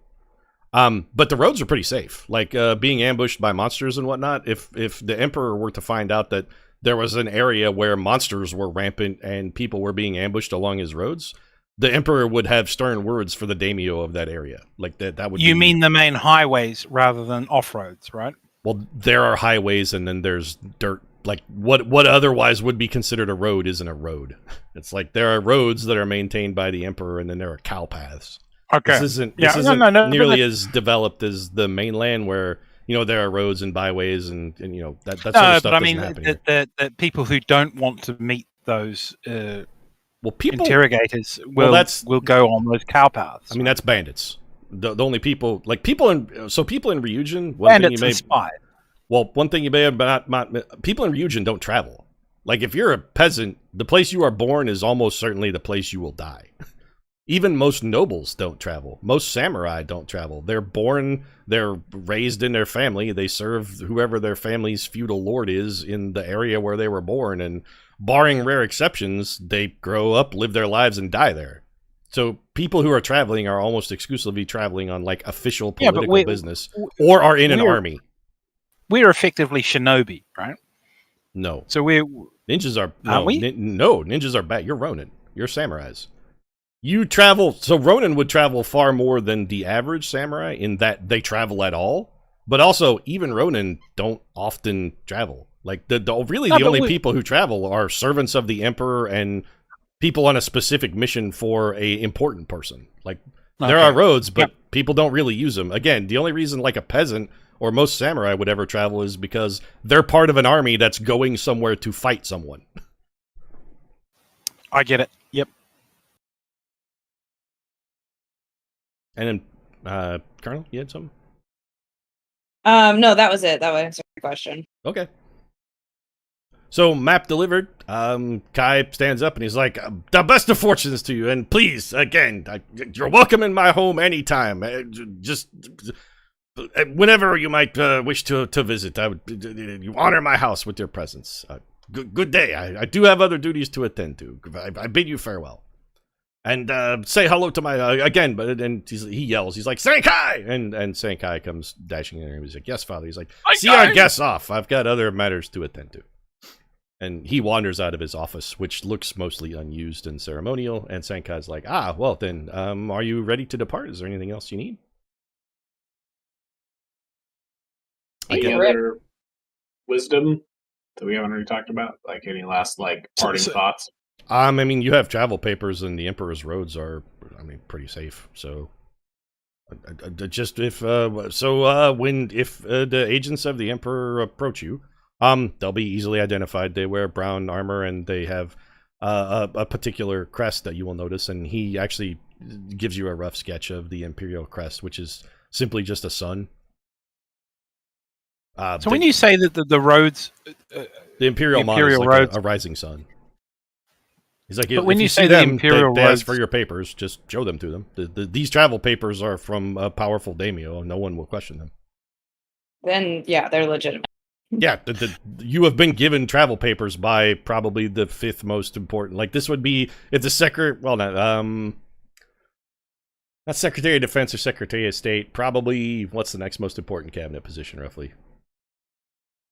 But the roads are pretty safe. Being ambushed by monsters and whatnot. If the emperor were to find out that there was an area where monsters were rampant and people were being ambushed along his roads, the emperor would have stern words for the daimyo of that area. That would. You mean the main highways rather than off roads, right? Well, there are highways, and then there's dirt like what otherwise would be considered a road isn't a road. It's like there are roads that are maintained by the Emperor, and then there are cow paths. Okay. This isn't nearly as developed as the mainland, where there are roads and byways and that sort of stuff doesn't happen here. The people who don't want to meet those people interrogators will go on those cow paths. I mean, that's bandits. The only people people in Ryugin. Bandits and spies. Well, one thing you may have people in Ryugin don't travel. Like, if you're a peasant, the place you are born is almost certainly the place you will die. Even most nobles don't travel. Most samurai don't travel. They're born, they're raised in their family, they serve whoever their family's feudal lord is in the area where they were born, and barring rare exceptions, they grow up, live their lives, and die there. So people who are traveling are almost exclusively traveling on, like, official political business, or are in an army. We're effectively shinobi, right? No. So ninjas are aren't we? No, ninjas are bad. You're Ronin. You're samurais. You travel. So Ronin would travel far more than the average samurai in that they travel at all. But also, even Ronin don't often travel. Like the only people who travel are servants of the Emperor and people on a specific mission for a important person. Like there are roads, but people don't really use them. Again, the only reason like a peasant or most samurai would ever travel is because they're part of an army that's going somewhere to fight someone. I get it. Yep. And then, Colonel, you had something? No, that was it. That would answer the question. Okay. So, map delivered. Kai stands up and he's like, the best of fortunes to you, and please, again, you're welcome in my home anytime. Just whenever you might wish to visit, you honor my house with your presence. Good day. I do have other duties to attend to. I bid you farewell. And say hello to my again, and he yells. He's like, Senkai! And Senkai comes dashing in, and he's like, yes, father. He's like, see our guests off. I've got other matters to attend to. And he wanders out of his office, which looks mostly unused and ceremonial. And Senkai's like, well then, are you ready to depart? Is there anything else you need? Any other wisdom that we haven't already talked about? Like any last parting thoughts? I mean, you have travel papers, and the Emperor's roads are, pretty safe. So, just if the agents of the Emperor approach you, they'll be easily identified. They wear brown armor, and they have a particular crest that you will notice. And he actually gives you a rough sketch of the Imperial crest, which is simply just a sun. So when you say that the roads, the Imperial model is like a rising sun. He's like, when you say them, the Imperial they roads, ask for your papers, just show them to them. These travel papers are from a powerful daimyo, and no one will question them. Then, yeah, they're legitimate. Yeah, you have been given travel papers by probably the fifth most important. Like, this would be, if the not Secretary of Defense or Secretary of State, probably, what's the next most important cabinet position, roughly?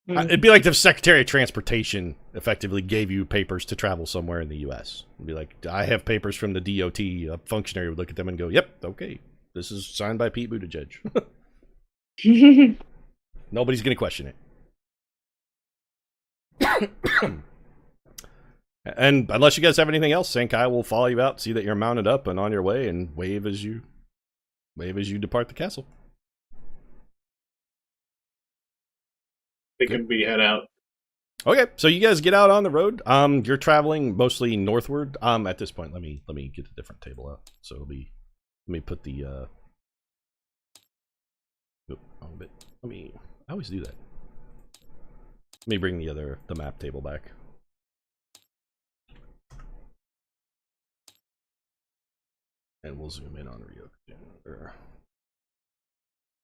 It'd be like if Secretary of Transportation effectively gave you papers to travel somewhere in the U.S. It'd be like, I have papers from the DOT. A functionary would look at them and go, yep, okay. This is signed by Pete Buttigieg. Nobody's going to question it. And unless you guys have anything else, Senkai will follow you out, see that you're mounted up and on your way, and wave as you depart the castle. Thinking we head out. Okay, so you guys get out on the road. You're traveling mostly northward. At this point, let me get a different table out. So it'll be, let me put the I always do that. Let me bring the map table back. And we'll zoom in on Ryugin.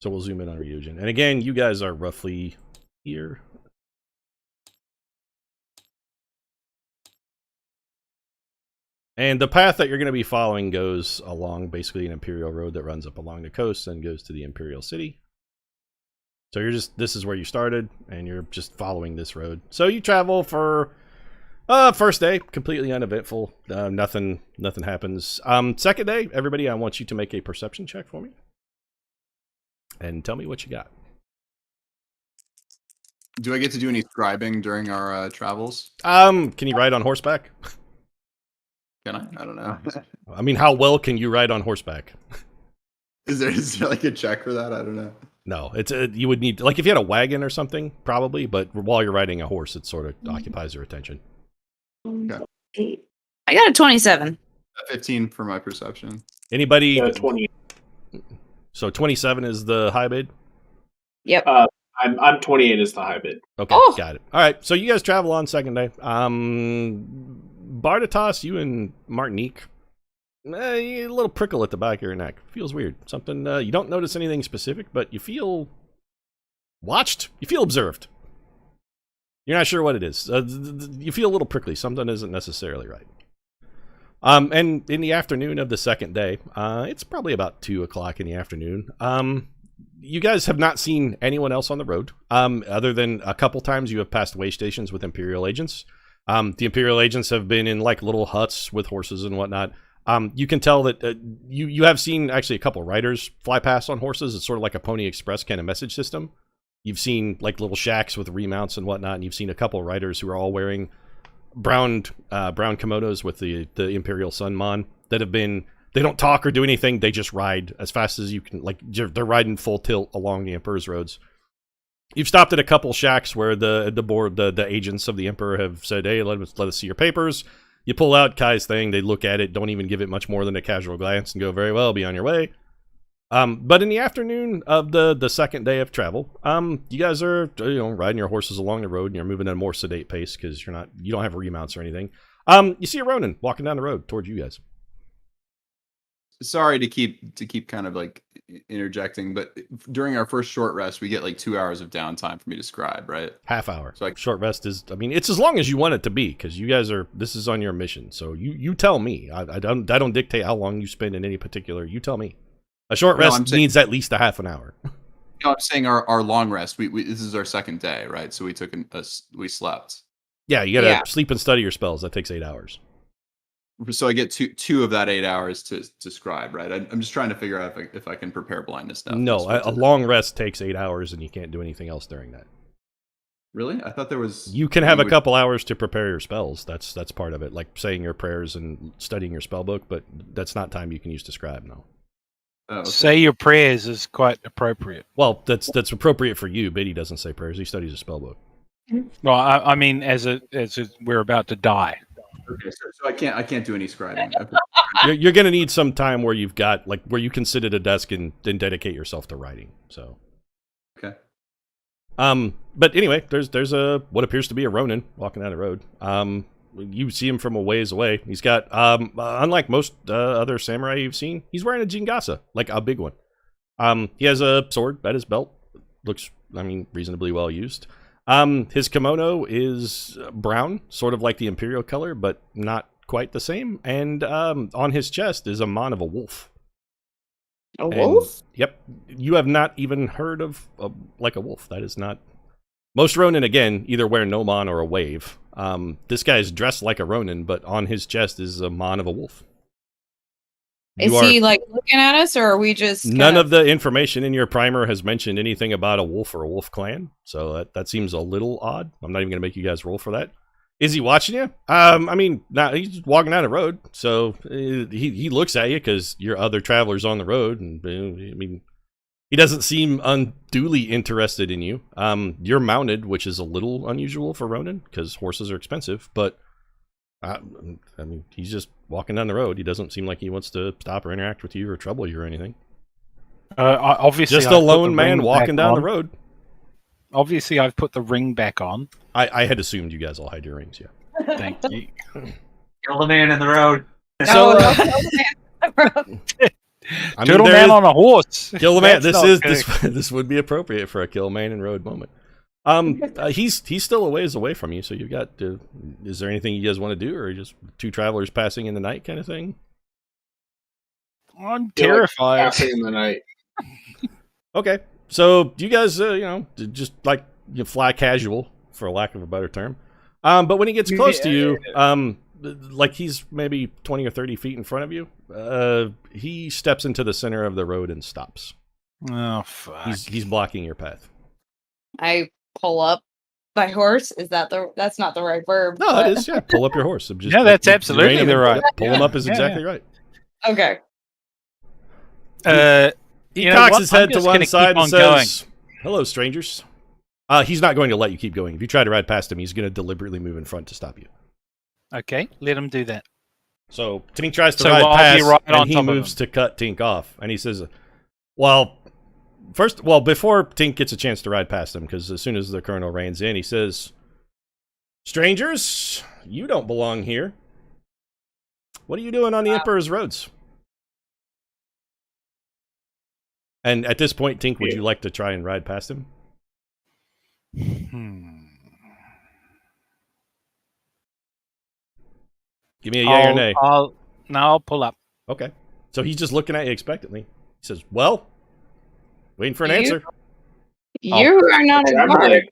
So we'll zoom in on Ryugin. And again, you guys are roughly here. And the path that you're going to be following goes along basically an Imperial road that runs up along the coast and goes to the Imperial City. So this is where you started, and you're just following this road. So you travel for first day, completely uneventful. Nothing happens. Second day, everybody, I want you to make a perception check for me. And tell me what you got. Do I get to do any scribing during our travels? Can you ride on horseback? Can I? I don't know. I mean, how well can you ride on horseback? Is there like a check for that? I don't know. No, it's you would need, like, if you had a wagon or something, probably. But while you're riding a horse, it sort of occupies your attention. Okay. I got a 27. 15 for my perception. Anybody? 20. So 27 is the high bid. Yep. I'm 28 is the high bid. Okay, got it. All right, so you guys travel on second day. Bardatos, you and Martinique, a little prickle at the back of your neck. Feels weird. Something, you don't notice anything specific, but you feel watched. You feel observed. You're not sure what it is. You feel a little prickly. Something isn't necessarily right. And in the afternoon of the second day, it's probably about 2 o'clock in the afternoon. You guys have not seen anyone else on the road, other than a couple times you have passed way stations with Imperial agents. The Imperial agents have been in like little huts with horses and whatnot. You can tell that you have seen actually a couple riders fly past on horses. It's sort of like a Pony Express kind of message system. You've seen like little shacks with remounts and whatnot, and you've seen a couple riders who are all wearing brown kimonos with the Imperial Sun Mon that have been. They don't talk or do anything. They just ride as fast as you can. Like, they're riding full tilt along the Emperor's roads. You've stopped at a couple shacks where the agents of the Emperor have said, "Hey, let us see your papers." You pull out Kai's thing. They look at it, don't even give it much more than a casual glance, and go, "Very well, be on your way." But in the afternoon of the second day of travel, you guys are riding your horses along the road, and you're moving at a more sedate pace because you don't have remounts or anything. You see a Ronin walking down the road towards you guys. Sorry to keep kind of like interjecting, but during our first short rest, we get like 2 hours of downtime for me to scribe, right? Half hour. So short rest is, I mean, it's as long as you want it to be because you guys this is on your mission. So you tell me. I don't dictate how long you spend in any particular. You tell me. A short rest needs at least a half an hour. No, I'm saying our long rest. We this is our second day, right? So we we slept. Yeah, you gotta sleep and study your spells. That takes 8 hours. So I get two of that 8 hours to scribe, right? I'm just trying to figure out if I can prepare blindness stuff. No, a long rest takes 8 hours, and you can't do anything else during that. Really? I thought there was. You can have a couple hours to prepare your spells. That's part of it, like saying your prayers and studying your spell book. But that's not time you can use to scribe. No. Oh, okay. Say your prayers is quite appropriate. Well, that's appropriate for you. Biddy doesn't say prayers; he studies a spell book. Well, I mean, as we're about to die. Okay, so I can't do any scribing. You're going to need some time where you've got where you can sit at a desk and then dedicate yourself to writing. So, okay. But anyway, there's a what appears to be a Ronin walking down the road. You see him from a ways away. He's got unlike most other samurai you've seen, he's wearing a jingasa, like a big one. He has a sword at his belt. Looks, I mean, reasonably well used. His kimono is brown, sort of like the Imperial color, but not quite the same. And on his chest is a mon of a wolf. A wolf? Yep. You have not even heard of like a wolf. That is not... Most Ronin, again, either wear no mon or a wave. This guy is dressed like a Ronin, but on his chest is a mon of a wolf. Is he like looking at us, or are we just none of the information in your primer has mentioned anything about a wolf or a wolf clan, so that seems a little odd. I'm not even gonna make you guys roll for that. Is he watching you? I mean, he's walking down the road, so he looks at you because you're other travelers on the road, and I mean, he doesn't seem unduly interested in you. You're mounted, which is a little unusual for Ronin because horses are expensive, but I mean, he's just walking down the road. He doesn't seem like he wants to stop or interact with you or trouble you or anything. Obviously, just a lone man walking down the road. Obviously, I've put the ring back on. I had assumed you guys all had your rings, yeah. Thank you. Kill the man in the road. So, Kill a man on a horse. Kill the man. This would be appropriate for a kill a man in road moment. He's still a ways away from you, so you've got is there anything you guys want to do, or just two travelers passing in the night kind of thing? I'm terrified. Passing in the night. Okay, so you guys just like you fly casual, for lack of a better term, but when he gets close to you, like he's maybe 20 or 30 feet in front of you, he steps into the center of the road and stops. Oh fuck. He's blocking your path. I pull up by horse? Is that that's not the right verb? No, but... it is. Yeah, pull up your horse. Just, no, that's absolutely the right. Pull him up is exactly right. Okay. He cocks his head to one side and says, "Hello, strangers." He's not going to let you keep going. If you try to ride past him, he's going to deliberately move in front to stop you. Okay, let him do that. So Tink tries to ride past, and he moves to cut Tink off. And he says, before Tink gets a chance to ride past him, because as soon as the colonel reins in, he says, "Strangers, you don't belong here. What are you doing on the Emperor's roads?" And at this point, Tink, would you like to try and ride past him? Give me a yay or nay. I'll pull up. Okay. So he's just looking at you expectantly. He says, "Well, waiting for an answer." You are not a guard.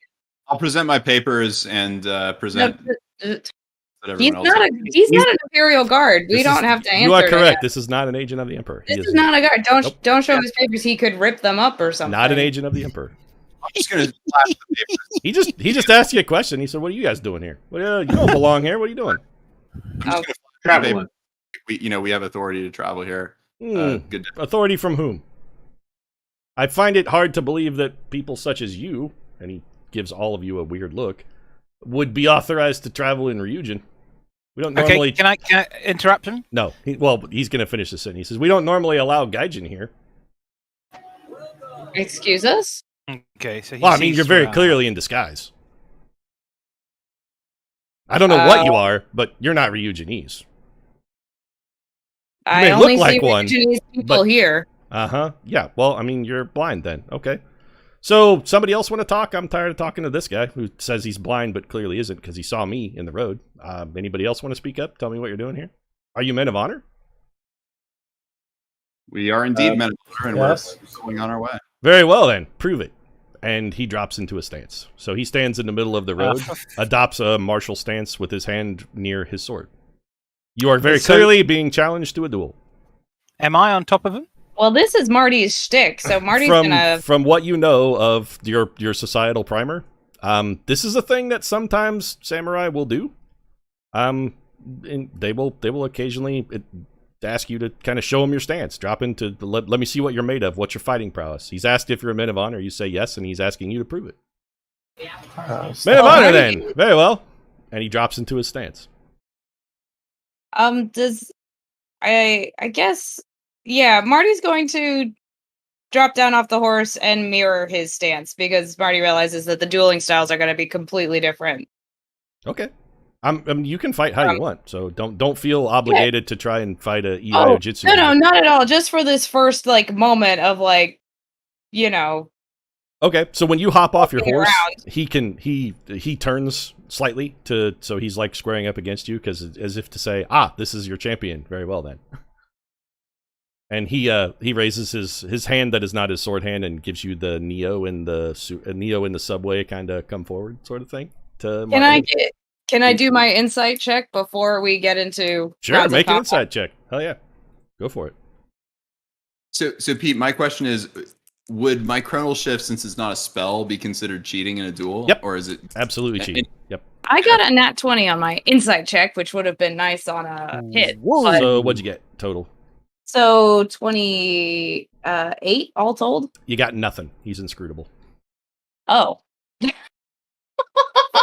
I'll present my papers and present. He's not an Imperial guard. We don't have to answer. You are correct. This is not an agent of the Emperor. This is not a guard. Don't show him his papers. He could rip them up or something. Not an agent of the Emperor. I'm just gonna flash the papers. He just asked you a question. He said, "What are you guys doing here? Well, you don't belong here. What are you doing?" Traveling. We have authority to travel here. Good. Authority from whom? I find it hard to believe that people such as you, and he gives all of you a weird look, would be authorized to travel in Ryugin. We don't normally... Can I interrupt him? No. He's going to finish the sentence. He says, "We don't normally allow Gaijin here." Excuse us? Okay, so you're very clearly in disguise. I don't know what you are, but you're not Ryuginese. I only see Ryuginese people here. Uh-huh. Yeah, well, you're blind then. Okay. So, somebody else want to talk? I'm tired of talking to this guy who says he's blind but clearly isn't because he saw me in the road. Anybody else want to speak up? Tell me what you're doing here. Are you men of honor? We are indeed men of honor, and we're going on our way. Very well, then. Prove it. And he drops into a stance. So he stands in the middle of the road, adopts a martial stance with his hand near his sword. You are very clearly being challenged to a duel. Am I on top of him? Well, this is Marty's shtick, so Marty's gonna... From what you know of your societal primer, this is a thing that sometimes samurai will do. And they will occasionally ask you to kind of show him your stance. Drop into let me see what you're made of. What's your fighting prowess? He's asked if you're a man of honor. You say yes, and he's asking you to prove it. Man of honor, then. Very well. And he drops into his stance. I guess, yeah, Marty's going to drop down off the horse and mirror his stance because Marty realizes that the dueling styles are going to be completely different. Okay. You can fight how you want, so don't feel obligated to try and fight a Iaiyo Jitsu. No, not at all. Just for this first moment of Okay, so when you hop off your horse, he turns slightly so he's like squaring up against you as if to say, this is your champion. Very well then. And he raises his hand that is not his sword hand and gives you the Neo in the subway kind of come forward sort of thing. Can I do my insight check before we get into... Sure, make an insight check. Hell yeah. Go for it. So Pete, my question is, would my chronal shift, since it's not a spell, be considered cheating in a duel? Yep. Or is it... Absolutely cheating. Yep. I got a nat 20 on my insight check, which would have been nice on a hit. So what'd you get total? So 28 all told? You got nothing. He's inscrutable. Oh.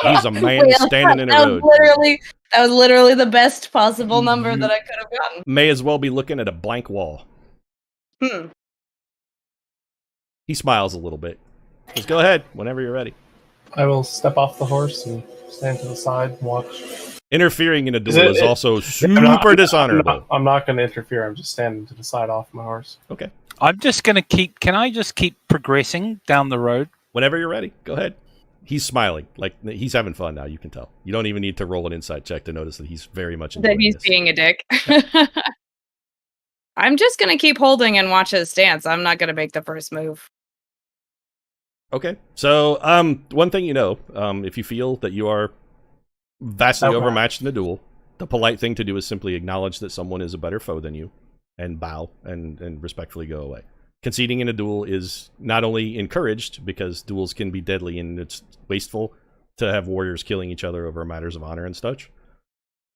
He's a man standing in a road. That was literally the best possible number that I could have gotten. May as well be looking at a blank wall. He smiles a little bit. Just go ahead whenever you're ready. I will step off the horse and stand to the side and watch. Interfering in a duel is also super dishonorable. I'm not going to interfere. I'm just standing to the side off my horse. Okay. I'm just going to keep... Can I just keep progressing down the road? Whenever you're ready. Go ahead. He's smiling. Like, he's having fun now, you can tell. You don't even need to roll an insight check to notice that he's very much enjoying that he's this. Being a dick. I'm just going to keep holding and watch his stance. I'm not going to make the first move. Okay. So, one thing you know, if you feel that you are vastly overmatched in a duel, the polite thing to do is simply acknowledge that someone is a better foe than you and bow and respectfully go away. Conceding in a duel is not only encouraged because duels can be deadly and it's wasteful, to have warriors killing each other over matters of honor and such.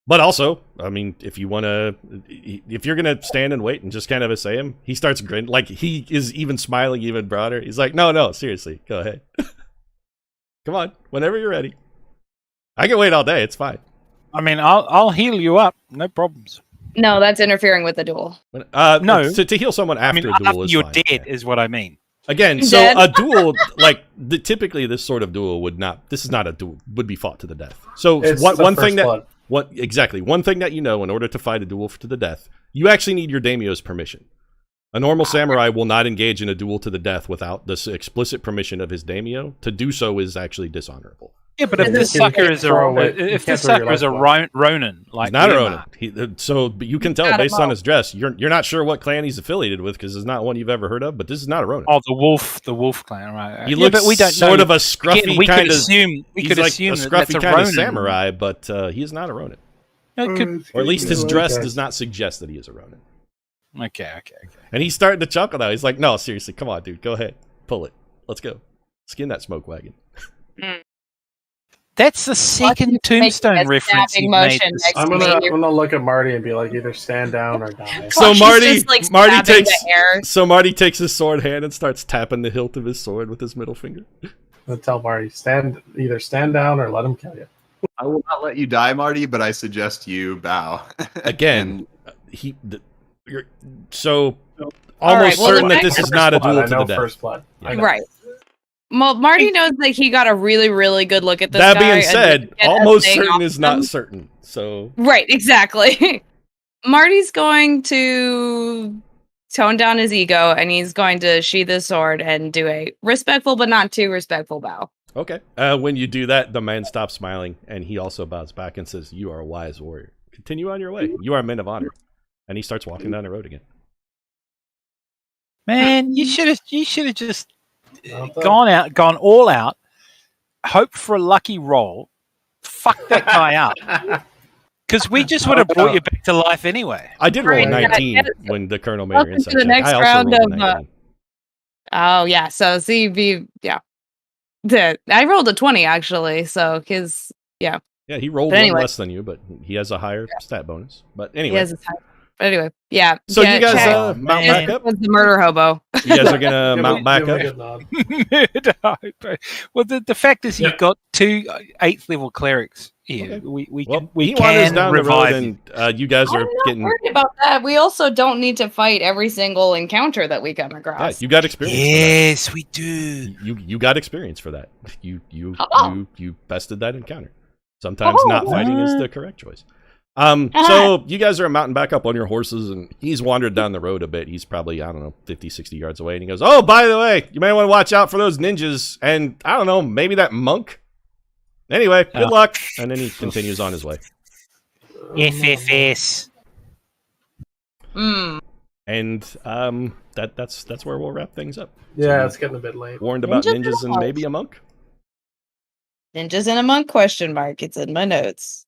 But also, I mean, if you're gonna stand and wait and just kind of assay him, he starts grinning, like he is even smiling even broader. He's like, no, seriously, go ahead. Come on, whenever you're ready. I can wait all day. It's fine. I mean, I'll heal you up, no problems. No, that's interfering with the duel. No, to heal someone after a duel after is you're fine. dead is what I mean. Again, so a duel, like typically this sort of duel would not. This is not a duel. Would be fought to the death. So one thing that. One thing that you know, in order to fight a duel to the death, you actually need your daimyo's permission. A normal samurai will not engage in a duel to the death without the explicit permission of his daimyo. To do so is actually dishonorable. Yeah, but if this sucker is a Ronin, like he's not a Ronin. So you can tell based on his dress, you're not sure what clan he's affiliated with because it's not one you've ever heard of. But this is not a Ronin. Oh, the wolf clan, right? He looks but we don't sort know. of a scruffy We kind could of. assume. We could like assume a that scruffy that's a kind Ronin. of samurai, but he is not a Ronin. Or at least his dress does not suggest that he is a Ronin. Okay. And he's starting to chuckle now. He's like, no, seriously, come on, dude. Go ahead. Pull it. Let's go. Skin that smoke wagon. That's the second Tombstone reference he made. I'm gonna look at Marty and be like, either stand down or die. So Marty takes his sword hand and starts tapping the hilt of his sword with his middle finger. I'll tell Marty, either stand down or let him kill you. I will not let you die, Marty, but I suggest you bow. Again, you're so almost certain that this is not a duel to the death. First blood. Right. Well, Marty knows that he got a really, really good look at this guy. That being said, almost certain is not certain. So right, exactly. Marty's going to tone down his ego, and he's going to sheath his sword and do a respectful but not too respectful bow. Okay. When you do that, the man stops smiling, and he also bows back and says, "You are a wise warrior. Continue on your way. You are men of honor." And he starts walking down the road again. Man, you should have just gone all out, hoped for a lucky roll, fuck that guy up. Because we just would have brought you back to life anyway. I did roll 19 when the Colonel made her insight check. Next I also round rolled of 19. oh yeah, so CB I rolled a 20 actually, so his Yeah, he rolled one less than you, but he has a higher stat bonus. But anyway. He has a but anyway, yeah. So you guys mount back up? Was the murder hobo. You guys are going to mount back up? Well, the fact is you've got two 8th level clerics here. Okay. We he can wanders down the road, revive and you guys are I'm not getting... worried about that. We also don't need to fight every single encounter that we come across. Yeah, you got experience Yes, for that. we do. You got experience for that. You bested that encounter. Sometimes not fighting is the correct choice. So you guys are mounting back up on your horses, and he's wandered down the road a bit. He's probably, 50, 60 yards away, and he goes, "Oh, by the way, you may want to watch out for those ninjas, and I don't know, maybe that monk. Anyway, good luck." And then he continues on his way. FFS. And that's where we'll wrap things up. Yeah, it's getting a bit late. Warned about ninjas and maybe a monk. Ninjas and a monk ? It's in my notes.